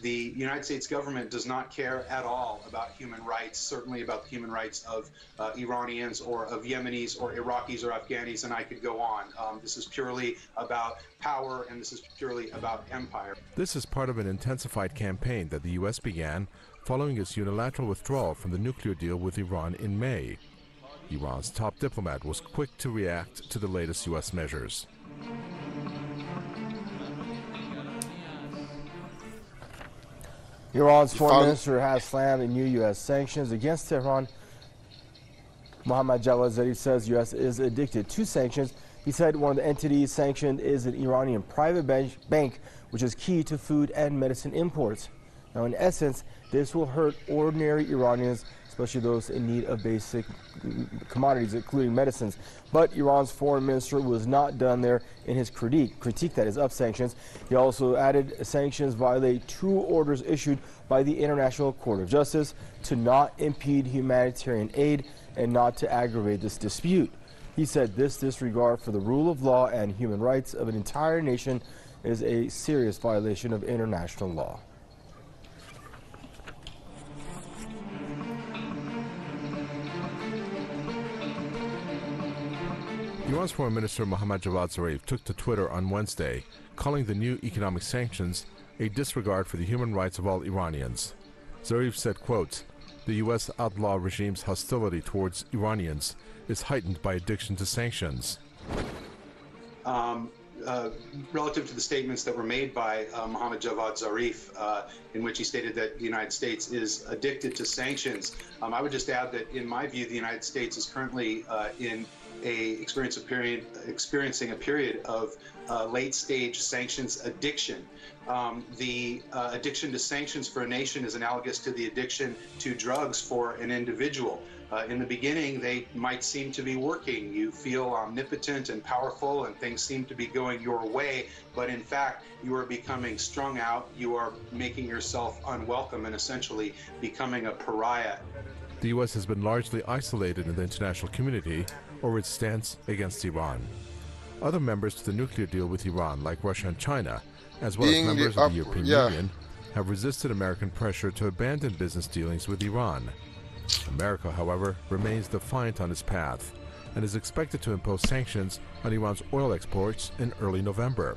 Speaker 21: The United States government does not care at all about human rights, certainly about the human rights of Iranians or of Yemenis or Iraqis or Afghanis, and I could go on. This is purely about power, and this is purely about empire.
Speaker 20: This is part of an intensified campaign that the U.S. began following its unilateral withdrawal from the nuclear deal with Iran in May. Iran's top diplomat was quick to react to the latest U.S. measures.
Speaker 7: Iran's foreign minister has slammed the new U.S. sanctions against Tehran. Mohammad Javad Zarif says U.S. is addicted to sanctions. He said one of the entities sanctioned is an Iranian private bank, which is key to food and medicine imports. Now, in essence, this will hurt ordinary Iranians, especially those in need of basic commodities, including medicines. But Iran's foreign minister was not done there in his critique that is of sanctions. He also added sanctions violate two orders issued by the International Court of Justice to not impede humanitarian aid and not to aggravate this dispute. He said this disregard for the rule of law and human rights of an entire nation is a serious violation of international law.
Speaker 20: Iran's Foreign Minister Mohammad Javad Zarif took to Twitter on Wednesday, calling the new economic sanctions a disregard for the human rights of all Iranians. Zarif said, quote, "The U.S. outlaw regime's hostility towards Iranians is heightened by addiction to sanctions."
Speaker 21: Relative to the statements that were made by Mohammad Javad Zarif, in which he stated that the United States is addicted to sanctions, I would just add that, in my view, the United States is currently experiencing a period of late-stage sanctions addiction. The addiction to sanctions for a nation is analogous to the addiction to drugs for an individual. In the beginning, they might seem to be working. You feel omnipotent and powerful, and things seem to be going your way. But in fact, you are becoming strung out. You are making yourself unwelcome and essentially becoming a pariah.
Speaker 20: The U.S. has been largely isolated in the international community over its stance against Iran. Other members to the nuclear deal with Iran, like Russia and China, as well as members of the European Union, have resisted American pressure to abandon business dealings with Iran. America, however, remains defiant on its path and is expected to impose sanctions on Iran's oil exports in early November.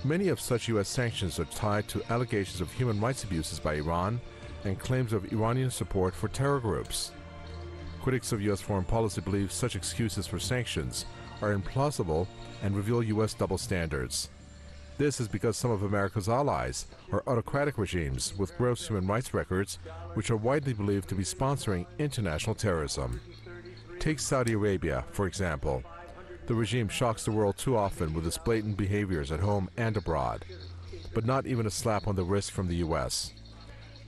Speaker 20: Many of such U.S. sanctions are tied to allegations of human rights abuses by Iran and claims of Iranian support for terror groups. Critics of U.S. foreign policy believe such excuses for sanctions are implausible and reveal U.S. double standards. This is because some of America's allies are autocratic regimes with gross human rights records, which are widely believed to be sponsoring international terrorism. Take Saudi Arabia, for example. The regime shocks the world too often with its blatant behaviors at home and abroad, but not even a slap on the wrist from the U.S.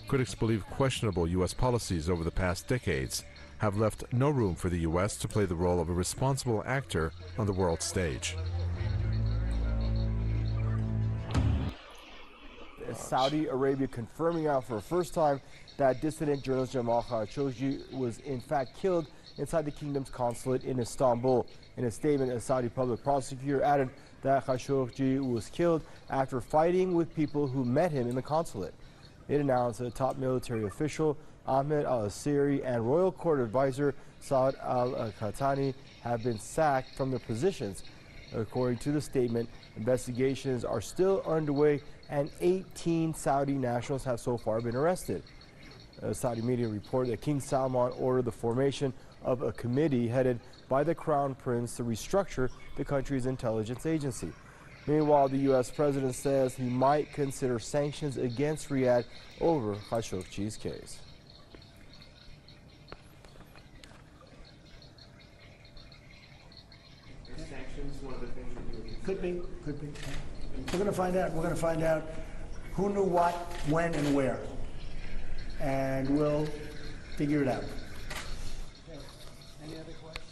Speaker 20: Critics believe questionable U.S. policies over the past decades have left no room for the U.S. to play the role of a responsible actor on the world stage.
Speaker 7: Saudi Arabia confirming out for the first time that dissident journalist Jamal Khashoggi was in fact killed inside the kingdom's consulate in Istanbul. In a statement, a Saudi public prosecutor added that Khashoggi was killed after fighting with people who met him in the consulate. It announced that top military official Ahmed al-Asiri and royal court advisor Saad al-Qahtani have been sacked from their positions. According to the statement, investigations are still underway and 18 Saudi nationals have so far been arrested. Saudi media report that King Salman ordered the formation of a committee headed by the Crown Prince to restructure the country's intelligence agency. Meanwhile, the U.S. president says he might consider sanctions against Riyadh over Khashoggi's case.
Speaker 8: Sanctions, one of the things that you could be. We're going to find out. We're going to find out who knew what, when, and where, and we'll figure it out. Okay. Any other questions?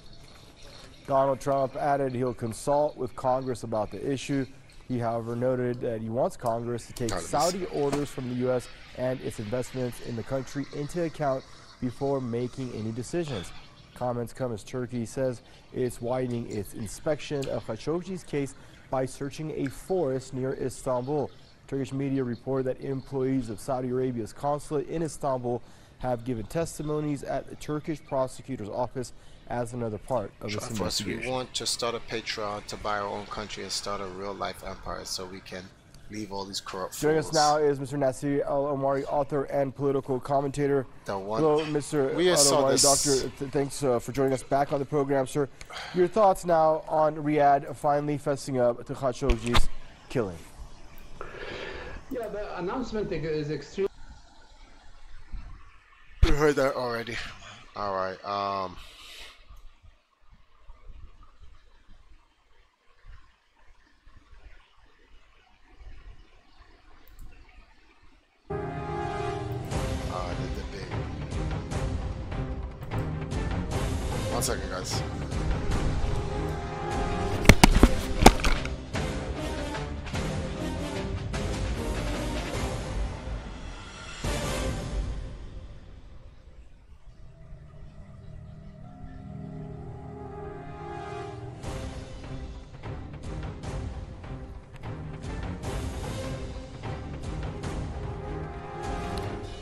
Speaker 7: Donald Trump added he'll consult with Congress about the issue. He, however, noted that he wants Congress to take Saudi orders from the U.S. and its investments in the country into account before making any decisions. Comments come as Turkey says it's widening its inspection of Khashoggi's case by searching a forest near Istanbul. Turkish media report that employees of Saudi Arabia's consulate in Istanbul have given testimonies at the Turkish prosecutor's office as another part of this investigation.
Speaker 2: We want to start a Patreon to buy our own country and start a real-life empire so we can leave all these corrupt fools.
Speaker 7: Joining us now is Mr. Nasir Al-Omari, author and political commentator. Hello, Mr. Al-Omari. Doctor, thanks for joining us back on the program, sir. Your thoughts now on Riyadh finally fessing up to Khashoggi's killing?
Speaker 9: Yeah, the announcement is extremely...
Speaker 2: You heard that already. All right. The debate. 1 second, guys.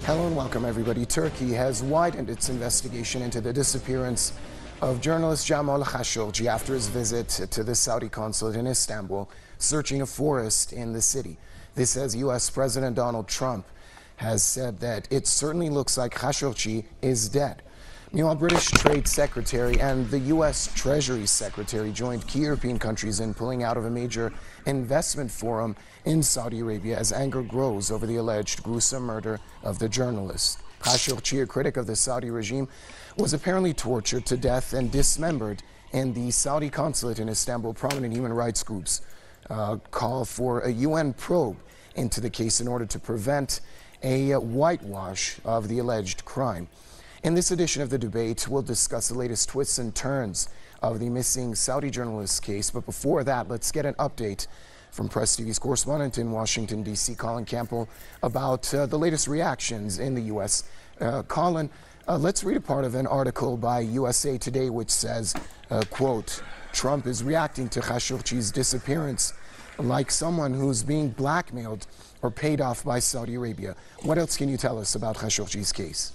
Speaker 4: Hello and welcome, everybody. Turkey has widened its investigation into the disappearance of journalist Jamal Khashoggi after his visit to the Saudi consulate in Istanbul, searching a forest in the city. This as U.S. President Donald Trump has said that it certainly looks like Khashoggi is dead. Meanwhile, British Trade Secretary and the U.S. Treasury Secretary joined key European countries in pulling out of a major investment forum in Saudi Arabia as anger grows over the alleged gruesome murder of the journalist. Khashoggi, a critic of the Saudi regime, was apparently tortured to death and dismembered in the Saudi consulate in Istanbul. Prominent human rights groups call for a UN probe into the case in order to prevent a whitewash of the alleged crime. In this edition of the debate, we'll discuss the latest twists and turns of the missing Saudi journalist case. But before that, let's get an update from Press TV's correspondent in Washington, D.C., Colin Campbell, about the latest reactions in the U.S. Colin, let's read a part of an article by USA Today which says, quote, Trump is reacting to Khashoggi's disappearance like someone who's being blackmailed or paid off by Saudi Arabia. What else can you tell us about Khashoggi's case?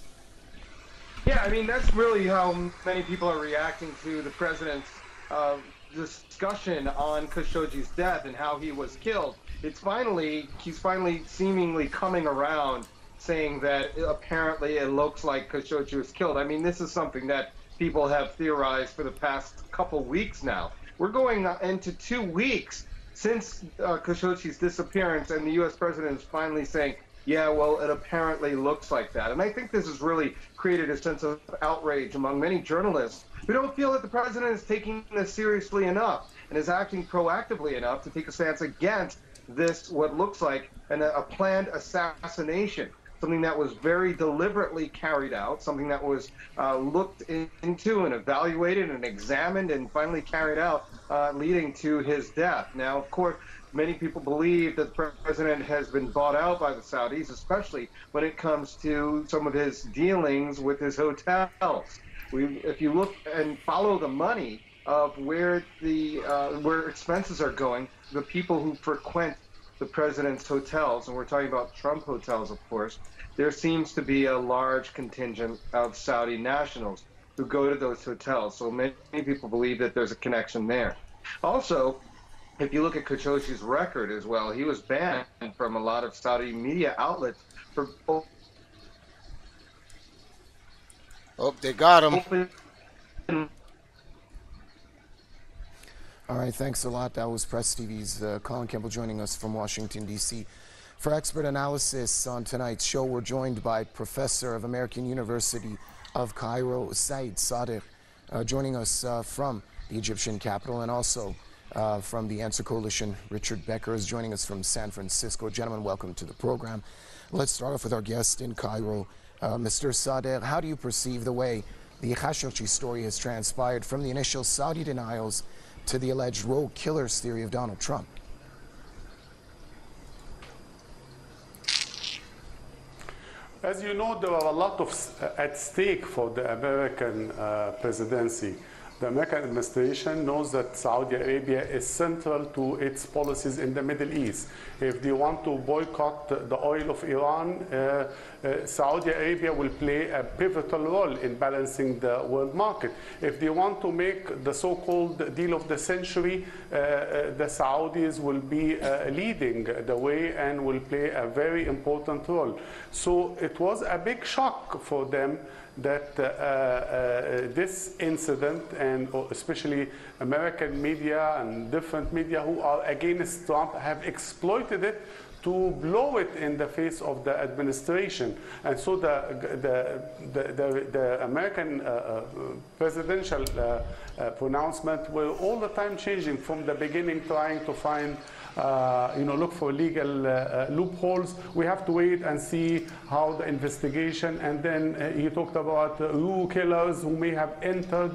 Speaker 22: Yeah, I mean, that's really how many people are reacting to the president's discussion on Khashoggi's death and how he was killed. He's finally seemingly coming around, saying that apparently it looks like Khashoggi was killed. I mean, this is something that people have theorized for the past couple weeks now. We're going into 2 weeks since Khashoggi's disappearance, and the U.S. president is finally saying, yeah, well, it apparently looks like that. And I think this has really created a sense of outrage among many journalists who don't feel that the president is taking this seriously enough and is acting proactively enough to take a stance against this, what looks like a planned assassination, something that was very deliberately carried out, something that was looked into and evaluated and examined and finally carried out, leading to his death. Now, of course, many people believe that the president has been bought out by the Saudis, especially when it comes to some of his dealings with his hotels. If you look and follow the money of where expenses are going, the people who frequent the president's hotels, and we're talking about Trump hotels, of course, there seems to be a large contingent of Saudi nationals who go to those hotels. So many people believe that there's a connection there. Also, if you look at Khashoggi's record as well, he was banned from a lot of Saudi media outlets for.
Speaker 2: Oh, they got him.
Speaker 4: All right, thanks a lot. That was Press TV's Colin Campbell joining us from Washington, D.C. For expert analysis on tonight's show, we're joined by Professor of American University of Cairo, Said Sadiq, joining us from the Egyptian capital, and also from the Answer Coalition, Richard Becker is joining us from San Francisco. Gentlemen, welcome to the program. Let's start off with our guest in Cairo. Mr. Sadiq, how do you perceive the way the Khashoggi story has transpired from the initial Saudi denials to the alleged rogue killers theory of Donald Trump?
Speaker 3: As you know, there are a lot of at stake for the American presidency. The American administration knows that Saudi Arabia is central to its policies in the Middle East. If they want to boycott the oil of Iran, Saudi Arabia will play a pivotal role in balancing the world market. If they want to make the so-called deal of the century, the Saudis will be leading the way and will play a very important role. So it was a big shock for them that this incident, and especially American media and different media who are against Trump, have exploited it to blow it in the face of the administration. And so the American presidential pronouncement were all the time changing from the beginning, trying to find look for legal loopholes. We have to wait and see how the investigation, and then he talked about rogue killers who may have entered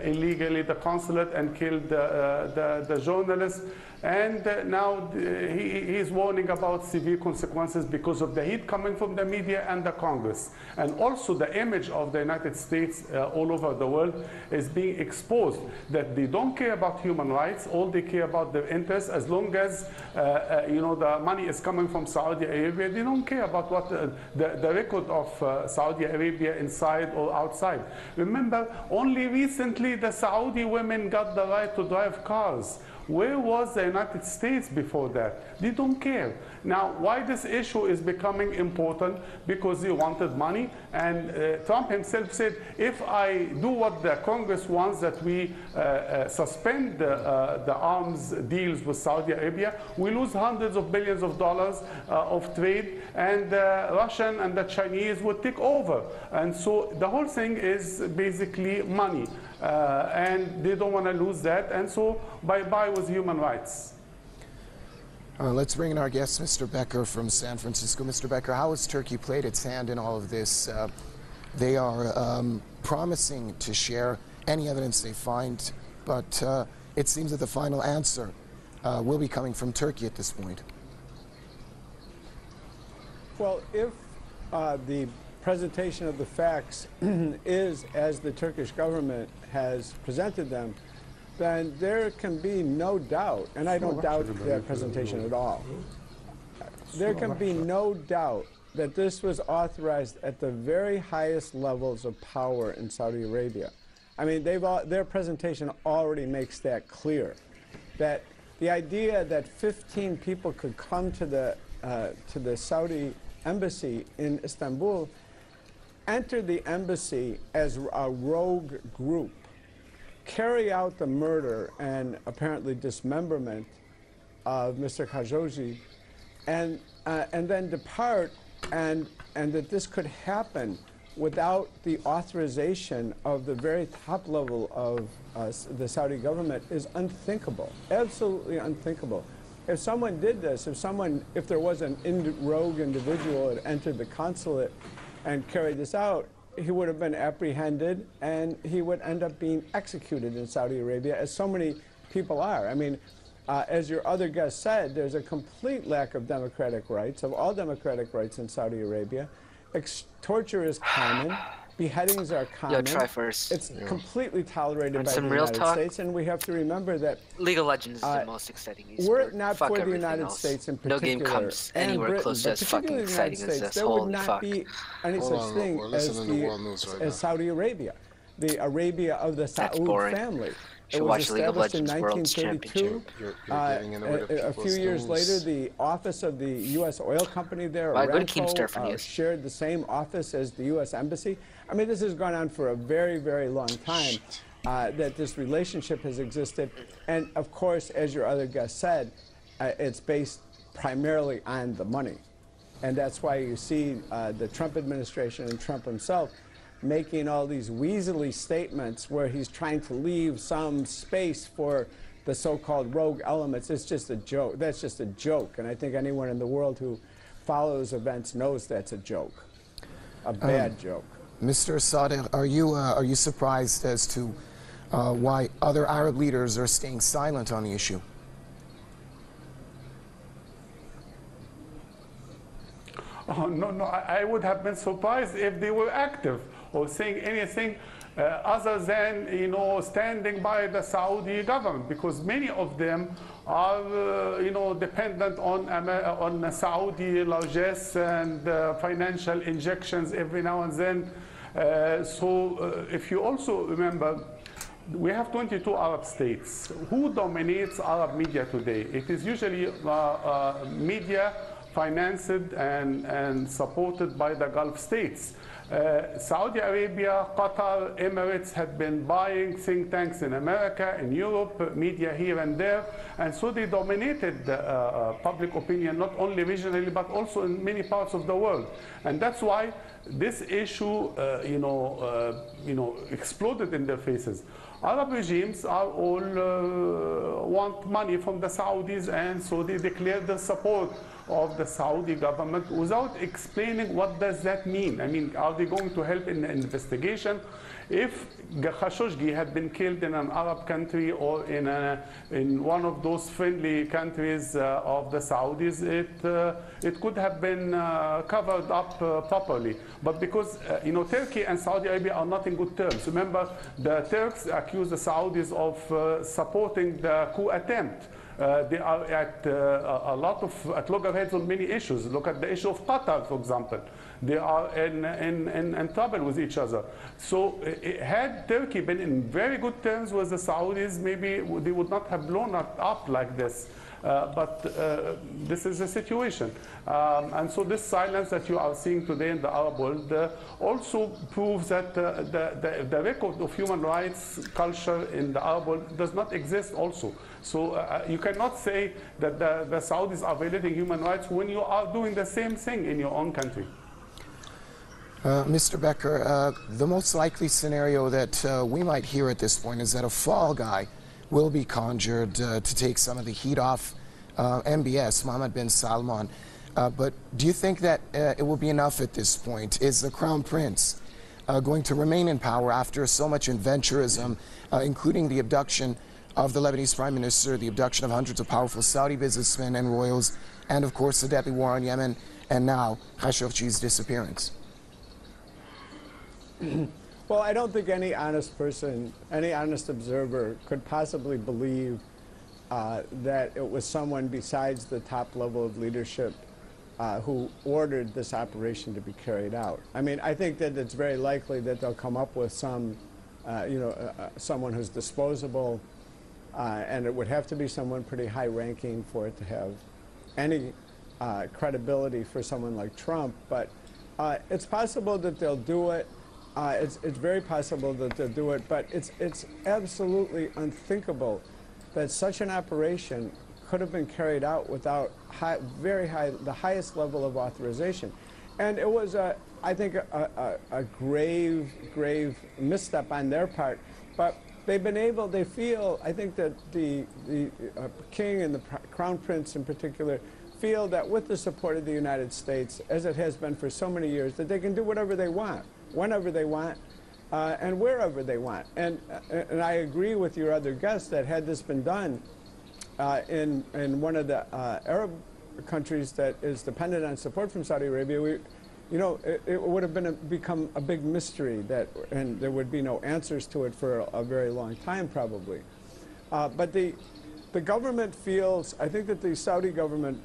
Speaker 3: illegally the consulate and killed the journalists. And now he's warning about severe consequences because of the heat coming from the media and the Congress. And also the image of the United States all over the world is being exposed, that they don't care about human rights. All they care about their interests. As long as the money is coming from Saudi Arabia, they don't care about what the record of Saudi Arabia inside or outside. Remember, only recently the Saudi women got the right to drive cars. Where was the United States before that? They don't care. Now, why this issue is becoming important? Because they wanted money, and Trump himself said, if I do what the Congress wants, that we suspend the arms deals with Saudi Arabia, we lose hundreds of billions of dollars of trade, and the Russian and the Chinese would take over. And so the whole thing is basically money. And they don't want to lose that, and so bye-bye with human rights.
Speaker 4: Let's bring in our guest, Mr. Becker from San Francisco. Mr. Becker, how has Turkey played its hand in all of this? They are promising to share any evidence they find, but it seems that the final answer will be coming from Turkey at this point.
Speaker 6: Well, if the presentation of the facts is as the Turkish government has presented them, then there can be no doubt, and I don't doubt their presentation at all, there can be no doubt that this was authorized at the very highest levels of power in Saudi Arabia. I mean, their presentation already makes that clear, that the idea that 15 people could come to the Saudi embassy in Istanbul, enter the embassy as a rogue group, carry out the murder and apparently dismemberment of Mr. Khashoggi, and then depart, and that this could happen without the authorization of the very top level of the Saudi government is unthinkable, absolutely unthinkable. If someone did this, if there was an rogue individual that entered the consulate and carried this out, he would have been apprehended and he would end up being executed in Saudi Arabia, as so many people are. I mean, as your other guest said, there's a complete lack of democratic rights, of all democratic rights in Saudi Arabia. Torture is common. Beheadings are common.
Speaker 5: TriForce.
Speaker 6: It's completely tolerated by the United States, and we have to remember that
Speaker 5: League of Legends is the most exciting esport.
Speaker 6: Were it not
Speaker 5: Fuck
Speaker 6: for the United
Speaker 5: else.
Speaker 6: States in particular,
Speaker 5: no game comes anywhere
Speaker 6: Britain,
Speaker 5: close to as fucking exciting as this.
Speaker 6: there would
Speaker 5: Holy
Speaker 6: not
Speaker 5: fuck.
Speaker 6: be any such thing as Saudi Arabia, the Arabia of the Saud family. It was established in 1932. A few years later, the office of the U.S. oil company there, Aramco, shared the same office as the U.S. Embassy. I mean, this has gone on for a very, very long time, that this relationship has existed. And, of course, as your other guest said, it's based primarily on the money. And that's why you see the Trump administration and Trump himself making all these weaselly statements where he's trying to leave some space for the so-called rogue elements. It's just a joke. That's just a joke. And I think anyone in the world who follows events knows that's a joke, a bad joke.
Speaker 4: Mr. Sadegh, are you surprised as to why other Arab leaders are staying silent on the issue?
Speaker 3: Oh, no, I would have been surprised if they were active or saying anything other than, standing by the Saudi government, because many of them are, dependent on Saudi largesse and financial injections every now and then. So if you also remember, we have 22 Arab states. Who dominates Arab media today? It is usually media financed and supported by the Gulf states. Saudi Arabia, Qatar, Emirates had been buying think tanks in America, in Europe, media here and there, and so they dominated public opinion, not only regionally, but also in many parts of the world. And that's why this issue, exploded in their faces. Arab regimes are all want money from the Saudis, and so they declared the support of the Saudi government without explaining what does that mean. I mean, are they going to help in the investigation? If Khashoggi had been killed in an Arab country or in one of those friendly countries of the Saudis, it could have been covered up properly. But because Turkey and Saudi Arabia are not in good terms. Remember, the Turks accused the Saudis of supporting the coup attempt. They are at at loggerheads on many issues. Look at the issue of Qatar, for example. They are in trouble with each other. So had Turkey been in very good terms with the Saudis, maybe they would not have blown up like this. But this is the situation. And so this silence that you are seeing today in the Arab world also proves that the record of human rights culture in the Arab world does not exist also. So you cannot say that the Saudis are violating human rights when you are doing the same thing in your own country.
Speaker 4: Mr. Becker, the most likely scenario that we might hear at this point is that a fall guy will be conjured to take some of the heat off MBS, Mohammed bin Salman. But do you think that it will be enough at this point? Is the Crown Prince going to remain in power after so much adventurism, including the abduction of the Lebanese Prime Minister, the abduction of hundreds of powerful Saudi businessmen and royals, and of course the deadly war on Yemen, and now Khashoggi's disappearance?
Speaker 6: Well, I don't think any honest person, any honest observer could possibly believe that it was someone besides the top level of leadership who ordered this operation to be carried out. I mean, I think that it's very likely that they'll come up with some, someone who's disposable, and it would have to be someone pretty high-ranking for it to have any credibility for someone like Trump. But it's possible that they'll do it. It's very possible that they'll do it, but it's absolutely unthinkable that such an operation could have been carried out without the highest level of authorization. And it was, I think, a grave misstep on their part. But they've been able, they feel, I think that the king and the Crown Prince in particular feel that with the support of the United States, as it has been for so many years, that they can do whatever they want, whenever they want, and wherever they want. And I agree with your other guests that had this been done in one of the Arab countries that is dependent on support from Saudi Arabia, it would have become a big mystery and there would be no answers to it for a very long time probably. But the government feels, I think that the Saudi government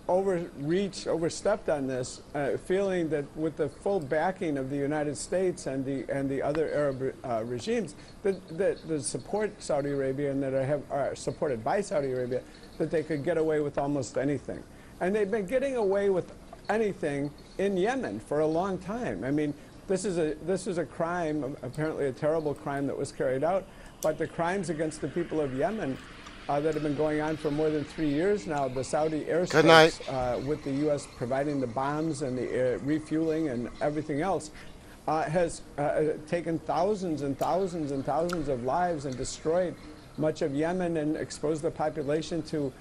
Speaker 6: overstepped on this, feeling that with the full backing of the United States and the other Arab regimes that support Saudi Arabia and that are supported by Saudi Arabia, that they could get away with almost anything. And they've been getting away with anything in Yemen for a long time. I mean, this is a crime, apparently a terrible crime that was carried out, but the crimes against the people of Yemen that have been going on for more than 3 years now, the Saudi airstrikes with the U.S. providing the bombs and the refueling and everything else, has taken thousands and thousands and thousands of lives and destroyed much of Yemen and exposed the population to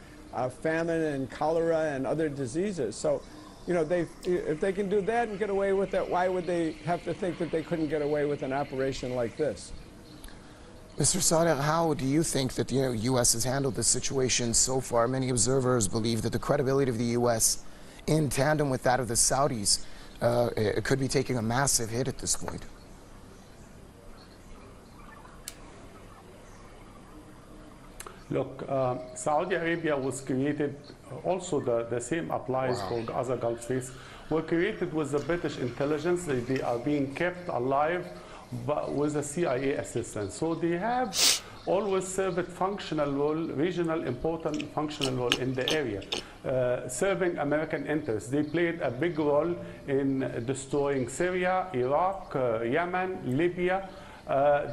Speaker 6: famine and cholera and other diseases. So, you know, if they can do that and get away with it, why would they have to think that they couldn't get away with an operation like this?
Speaker 4: Mr. Sadegh, how do you think that the U.S. has handled this situation so far? Many observers believe that the credibility of the U.S. in tandem with that of the Saudis it could be taking a massive hit at this point.
Speaker 3: Look, Saudi Arabia was created, also the same applies for other Gulf states, were created with the British intelligence. They are being kept alive but with the CIA assistance. So they have always served a functional role, regional important functional role in the area, serving American interests. They played a big role in destroying Syria, Iraq, Yemen, Libya.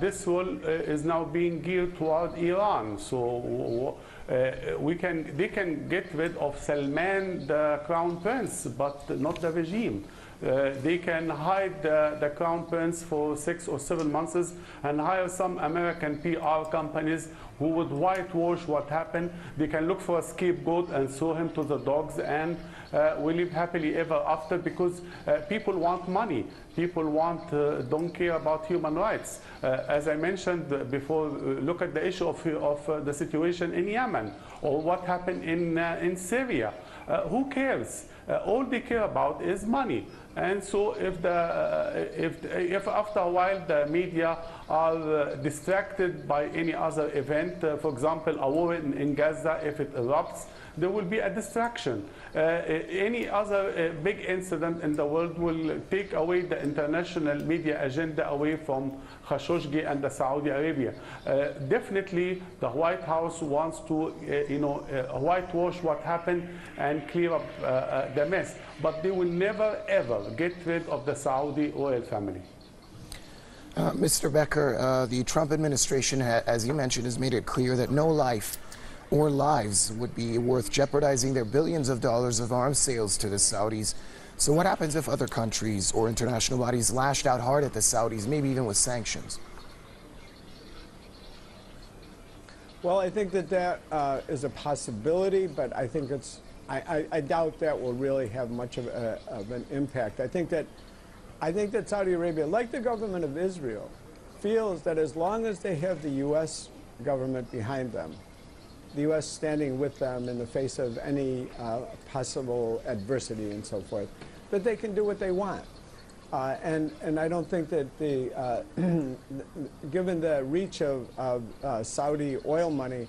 Speaker 3: This role is now being geared toward Iran. So they can get rid of Salman, the crown prince, but not the regime. They can hide the crown prince for 6 or 7 months and hire some American PR companies who would whitewash what happened. They can look for a scapegoat and throw him to the dogs, and we live happily ever after, because people want money. People don't care about human rights. As I mentioned before, look at the issue of the situation in Yemen or what happened in Syria. Who cares? All they care about is money. And so if after a while the media are distracted by any other event, for example, a war in Gaza, if it erupts, there will be a distraction. Any other big incident in the world will take away the international media agenda away from Khashoggi and the Saudi Arabia. Definitely, the White House wants to, whitewash what happened and clear up the mess. But they will never, ever get rid of the Saudi royal family.
Speaker 4: Mr. Becker, the Trump administration, as you mentioned, has made it clear that no life or lives would be worth jeopardizing their billions of dollars of arms sales to the Saudis. So what happens if other countries or international bodies lashed out hard at the Saudis, maybe even with sanctions?
Speaker 6: Well, I think that is a possibility, but I think I doubt that will really have much of an impact. I think that Saudi Arabia, like the government of Israel, feels that as long as they have the U.S. government behind them, the U.S. standing with them in the face of any possible adversity and so forth, that they can do what they want. And I don't think that given the reach of Saudi oil money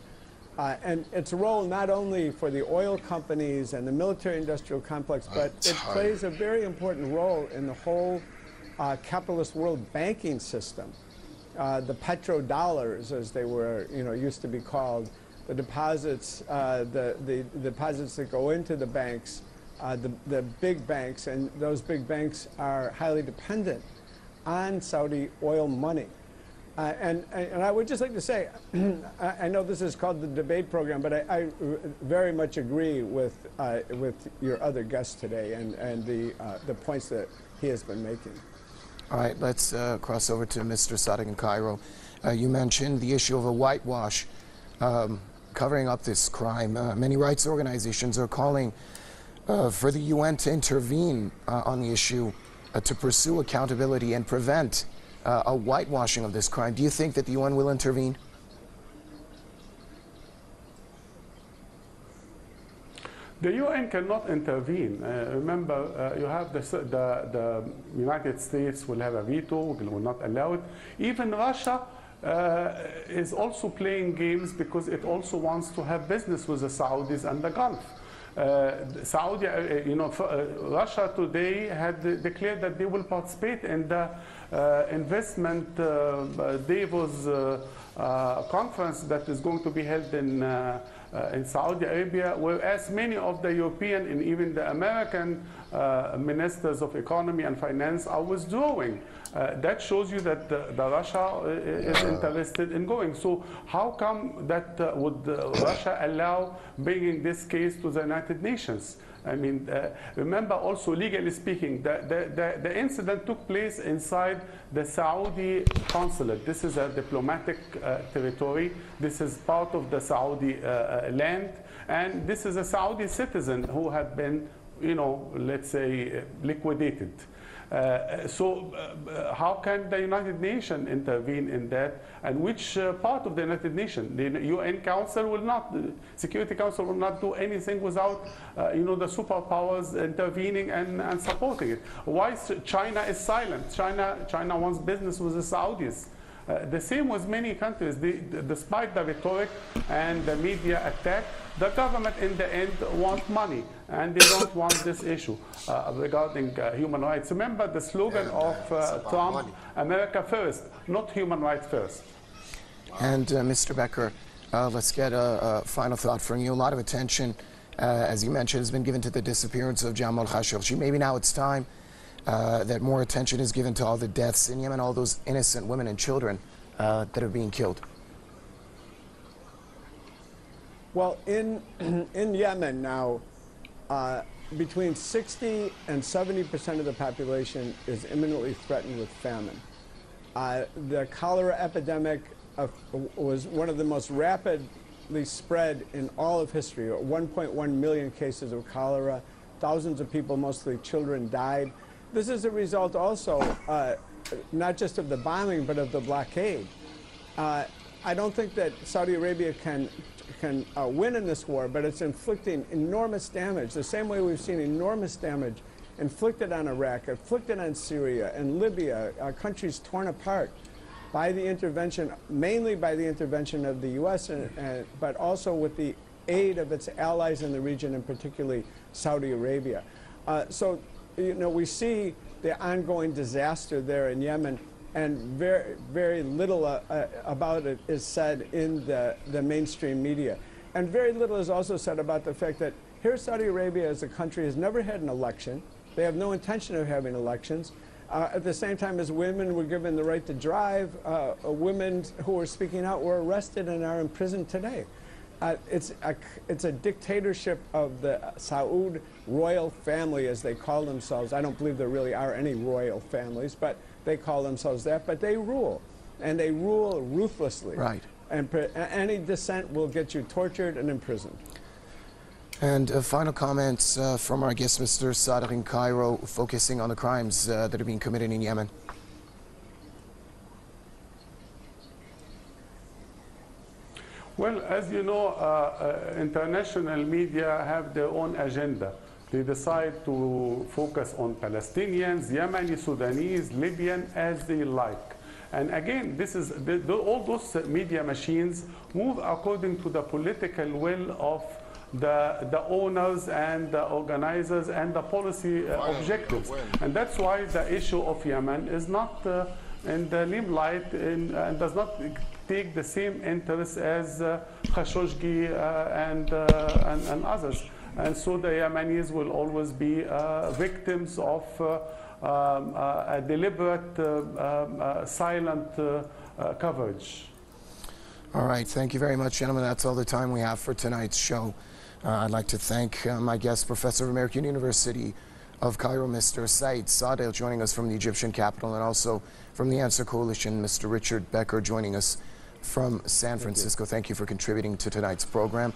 Speaker 6: and its role not only for the oil companies and the military-industrial complex, but it plays a very important role in the whole capitalist world banking system. The petrodollars, as they were, used to be called, the deposits, the deposits that go into the banks, the big banks, and those big banks are highly dependent on Saudi oil money. And I would just like to say, I know this is called the debate program, but I very much agree with your other guest today and the points that he has been making.
Speaker 4: All right, let's cross over to Mr. Sadegh in Cairo. You mentioned the issue of a whitewash covering up this crime. Many rights organizations are calling for the UN to intervene on the issue to pursue accountability and prevent a whitewashing of this crime. Do you think that the UN will intervene?
Speaker 3: The UN cannot intervene. Remember, you have the United States will have a veto, will not allow it. Even Russia is also playing games because it also wants to have business with the Saudis and the Gulf. Saudi, Russia today had declared that they will participate in the investment Davos conference that is going to be held in Saudi Arabia, whereas many of the European and even the American ministers of economy and finance are withdrawing. That shows you that Russia is interested in going. So how come that would Russia allow bringing this case to the United Nations? I mean, remember also, legally speaking, the incident took place inside the Saudi consulate. This is a diplomatic territory. This is part of the Saudi land. And this is a Saudi citizen who had been, let's say, liquidated. So how can the United Nations intervene in that? And which part of the United Nations? The UN Council will not, the Security Council will not do anything without, the superpowers intervening and supporting it. Why China is silent? China wants business with the Saudis. The same with many countries. Despite the rhetoric and the media attack, the government in the end wants money, and they don't want this issue regarding human rights. Remember the slogan of Trump, money. America first, not human rights first.
Speaker 4: And Mr. Becker, let's get a final thought from you. A lot of attention, as you mentioned, has been given to the disappearance of Jamal Khashoggi. Maybe now it's time that more attention is given to all the deaths in Yemen, all those innocent women and children that are being killed.
Speaker 6: Well, in Yemen now, between 60 and 70% of the population is imminently threatened with famine. The cholera epidemic was one of the most rapidly spread in all of history. 1.1 million cases of cholera, thousands of people, mostly children, died. This is a result also not just of the bombing, but of the blockade. I don't think that Saudi Arabia can win in this war, but it's inflicting enormous damage, the same way we've seen enormous damage inflicted on Iraq, inflicted on Syria and Libya, countries torn apart by the intervention, mainly by the intervention of the U.S., but also with the aid of its allies in the region, and particularly Saudi Arabia. So, we see the ongoing disaster there in Yemen, and very, very little about it is said in the mainstream media. And very little is also said about the fact that here Saudi Arabia as a country has never had an election. They have no intention of having elections. At the same time as women were given the right to drive, women who were speaking out were arrested and are in prison today. It's a dictatorship of the Saud royal family, as they call themselves. I don't believe there really are any royal families, but they call themselves that. But they rule, and they rule ruthlessly. Right. And any dissent will get you tortured and imprisoned.
Speaker 4: And final comments from our guest, Mr. Sadr in Cairo, focusing on the crimes that are being committed in Yemen.
Speaker 3: Well, as you know, international media have their own agenda. They decide to focus on Palestinians, Yemeni, Sudanese, Libyan, as they like. And again, this is all those media machines move according to the political will of the owners and the organizers and the policy objectives. And that's why the issue of Yemen is not in the limelight and does not take the same interest as Khashoggi and others. And so the Yemenis will always be victims of a deliberate, silent coverage.
Speaker 4: All right, thank you very much, gentlemen. That's all the time we have for tonight's show. I'd like to thank my guest, Professor of American University of Cairo, Mr. Said Sadr, joining us from the Egyptian capital, and also from the Answer Coalition, Mr. Richard Becker, joining us from San Francisco. Thank you for contributing to tonight's program.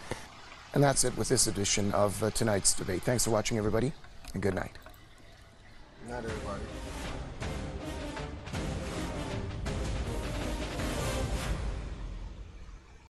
Speaker 4: And that's it with this edition of tonight's debate. Thanks for watching, everybody, and good night.
Speaker 2: Not everybody.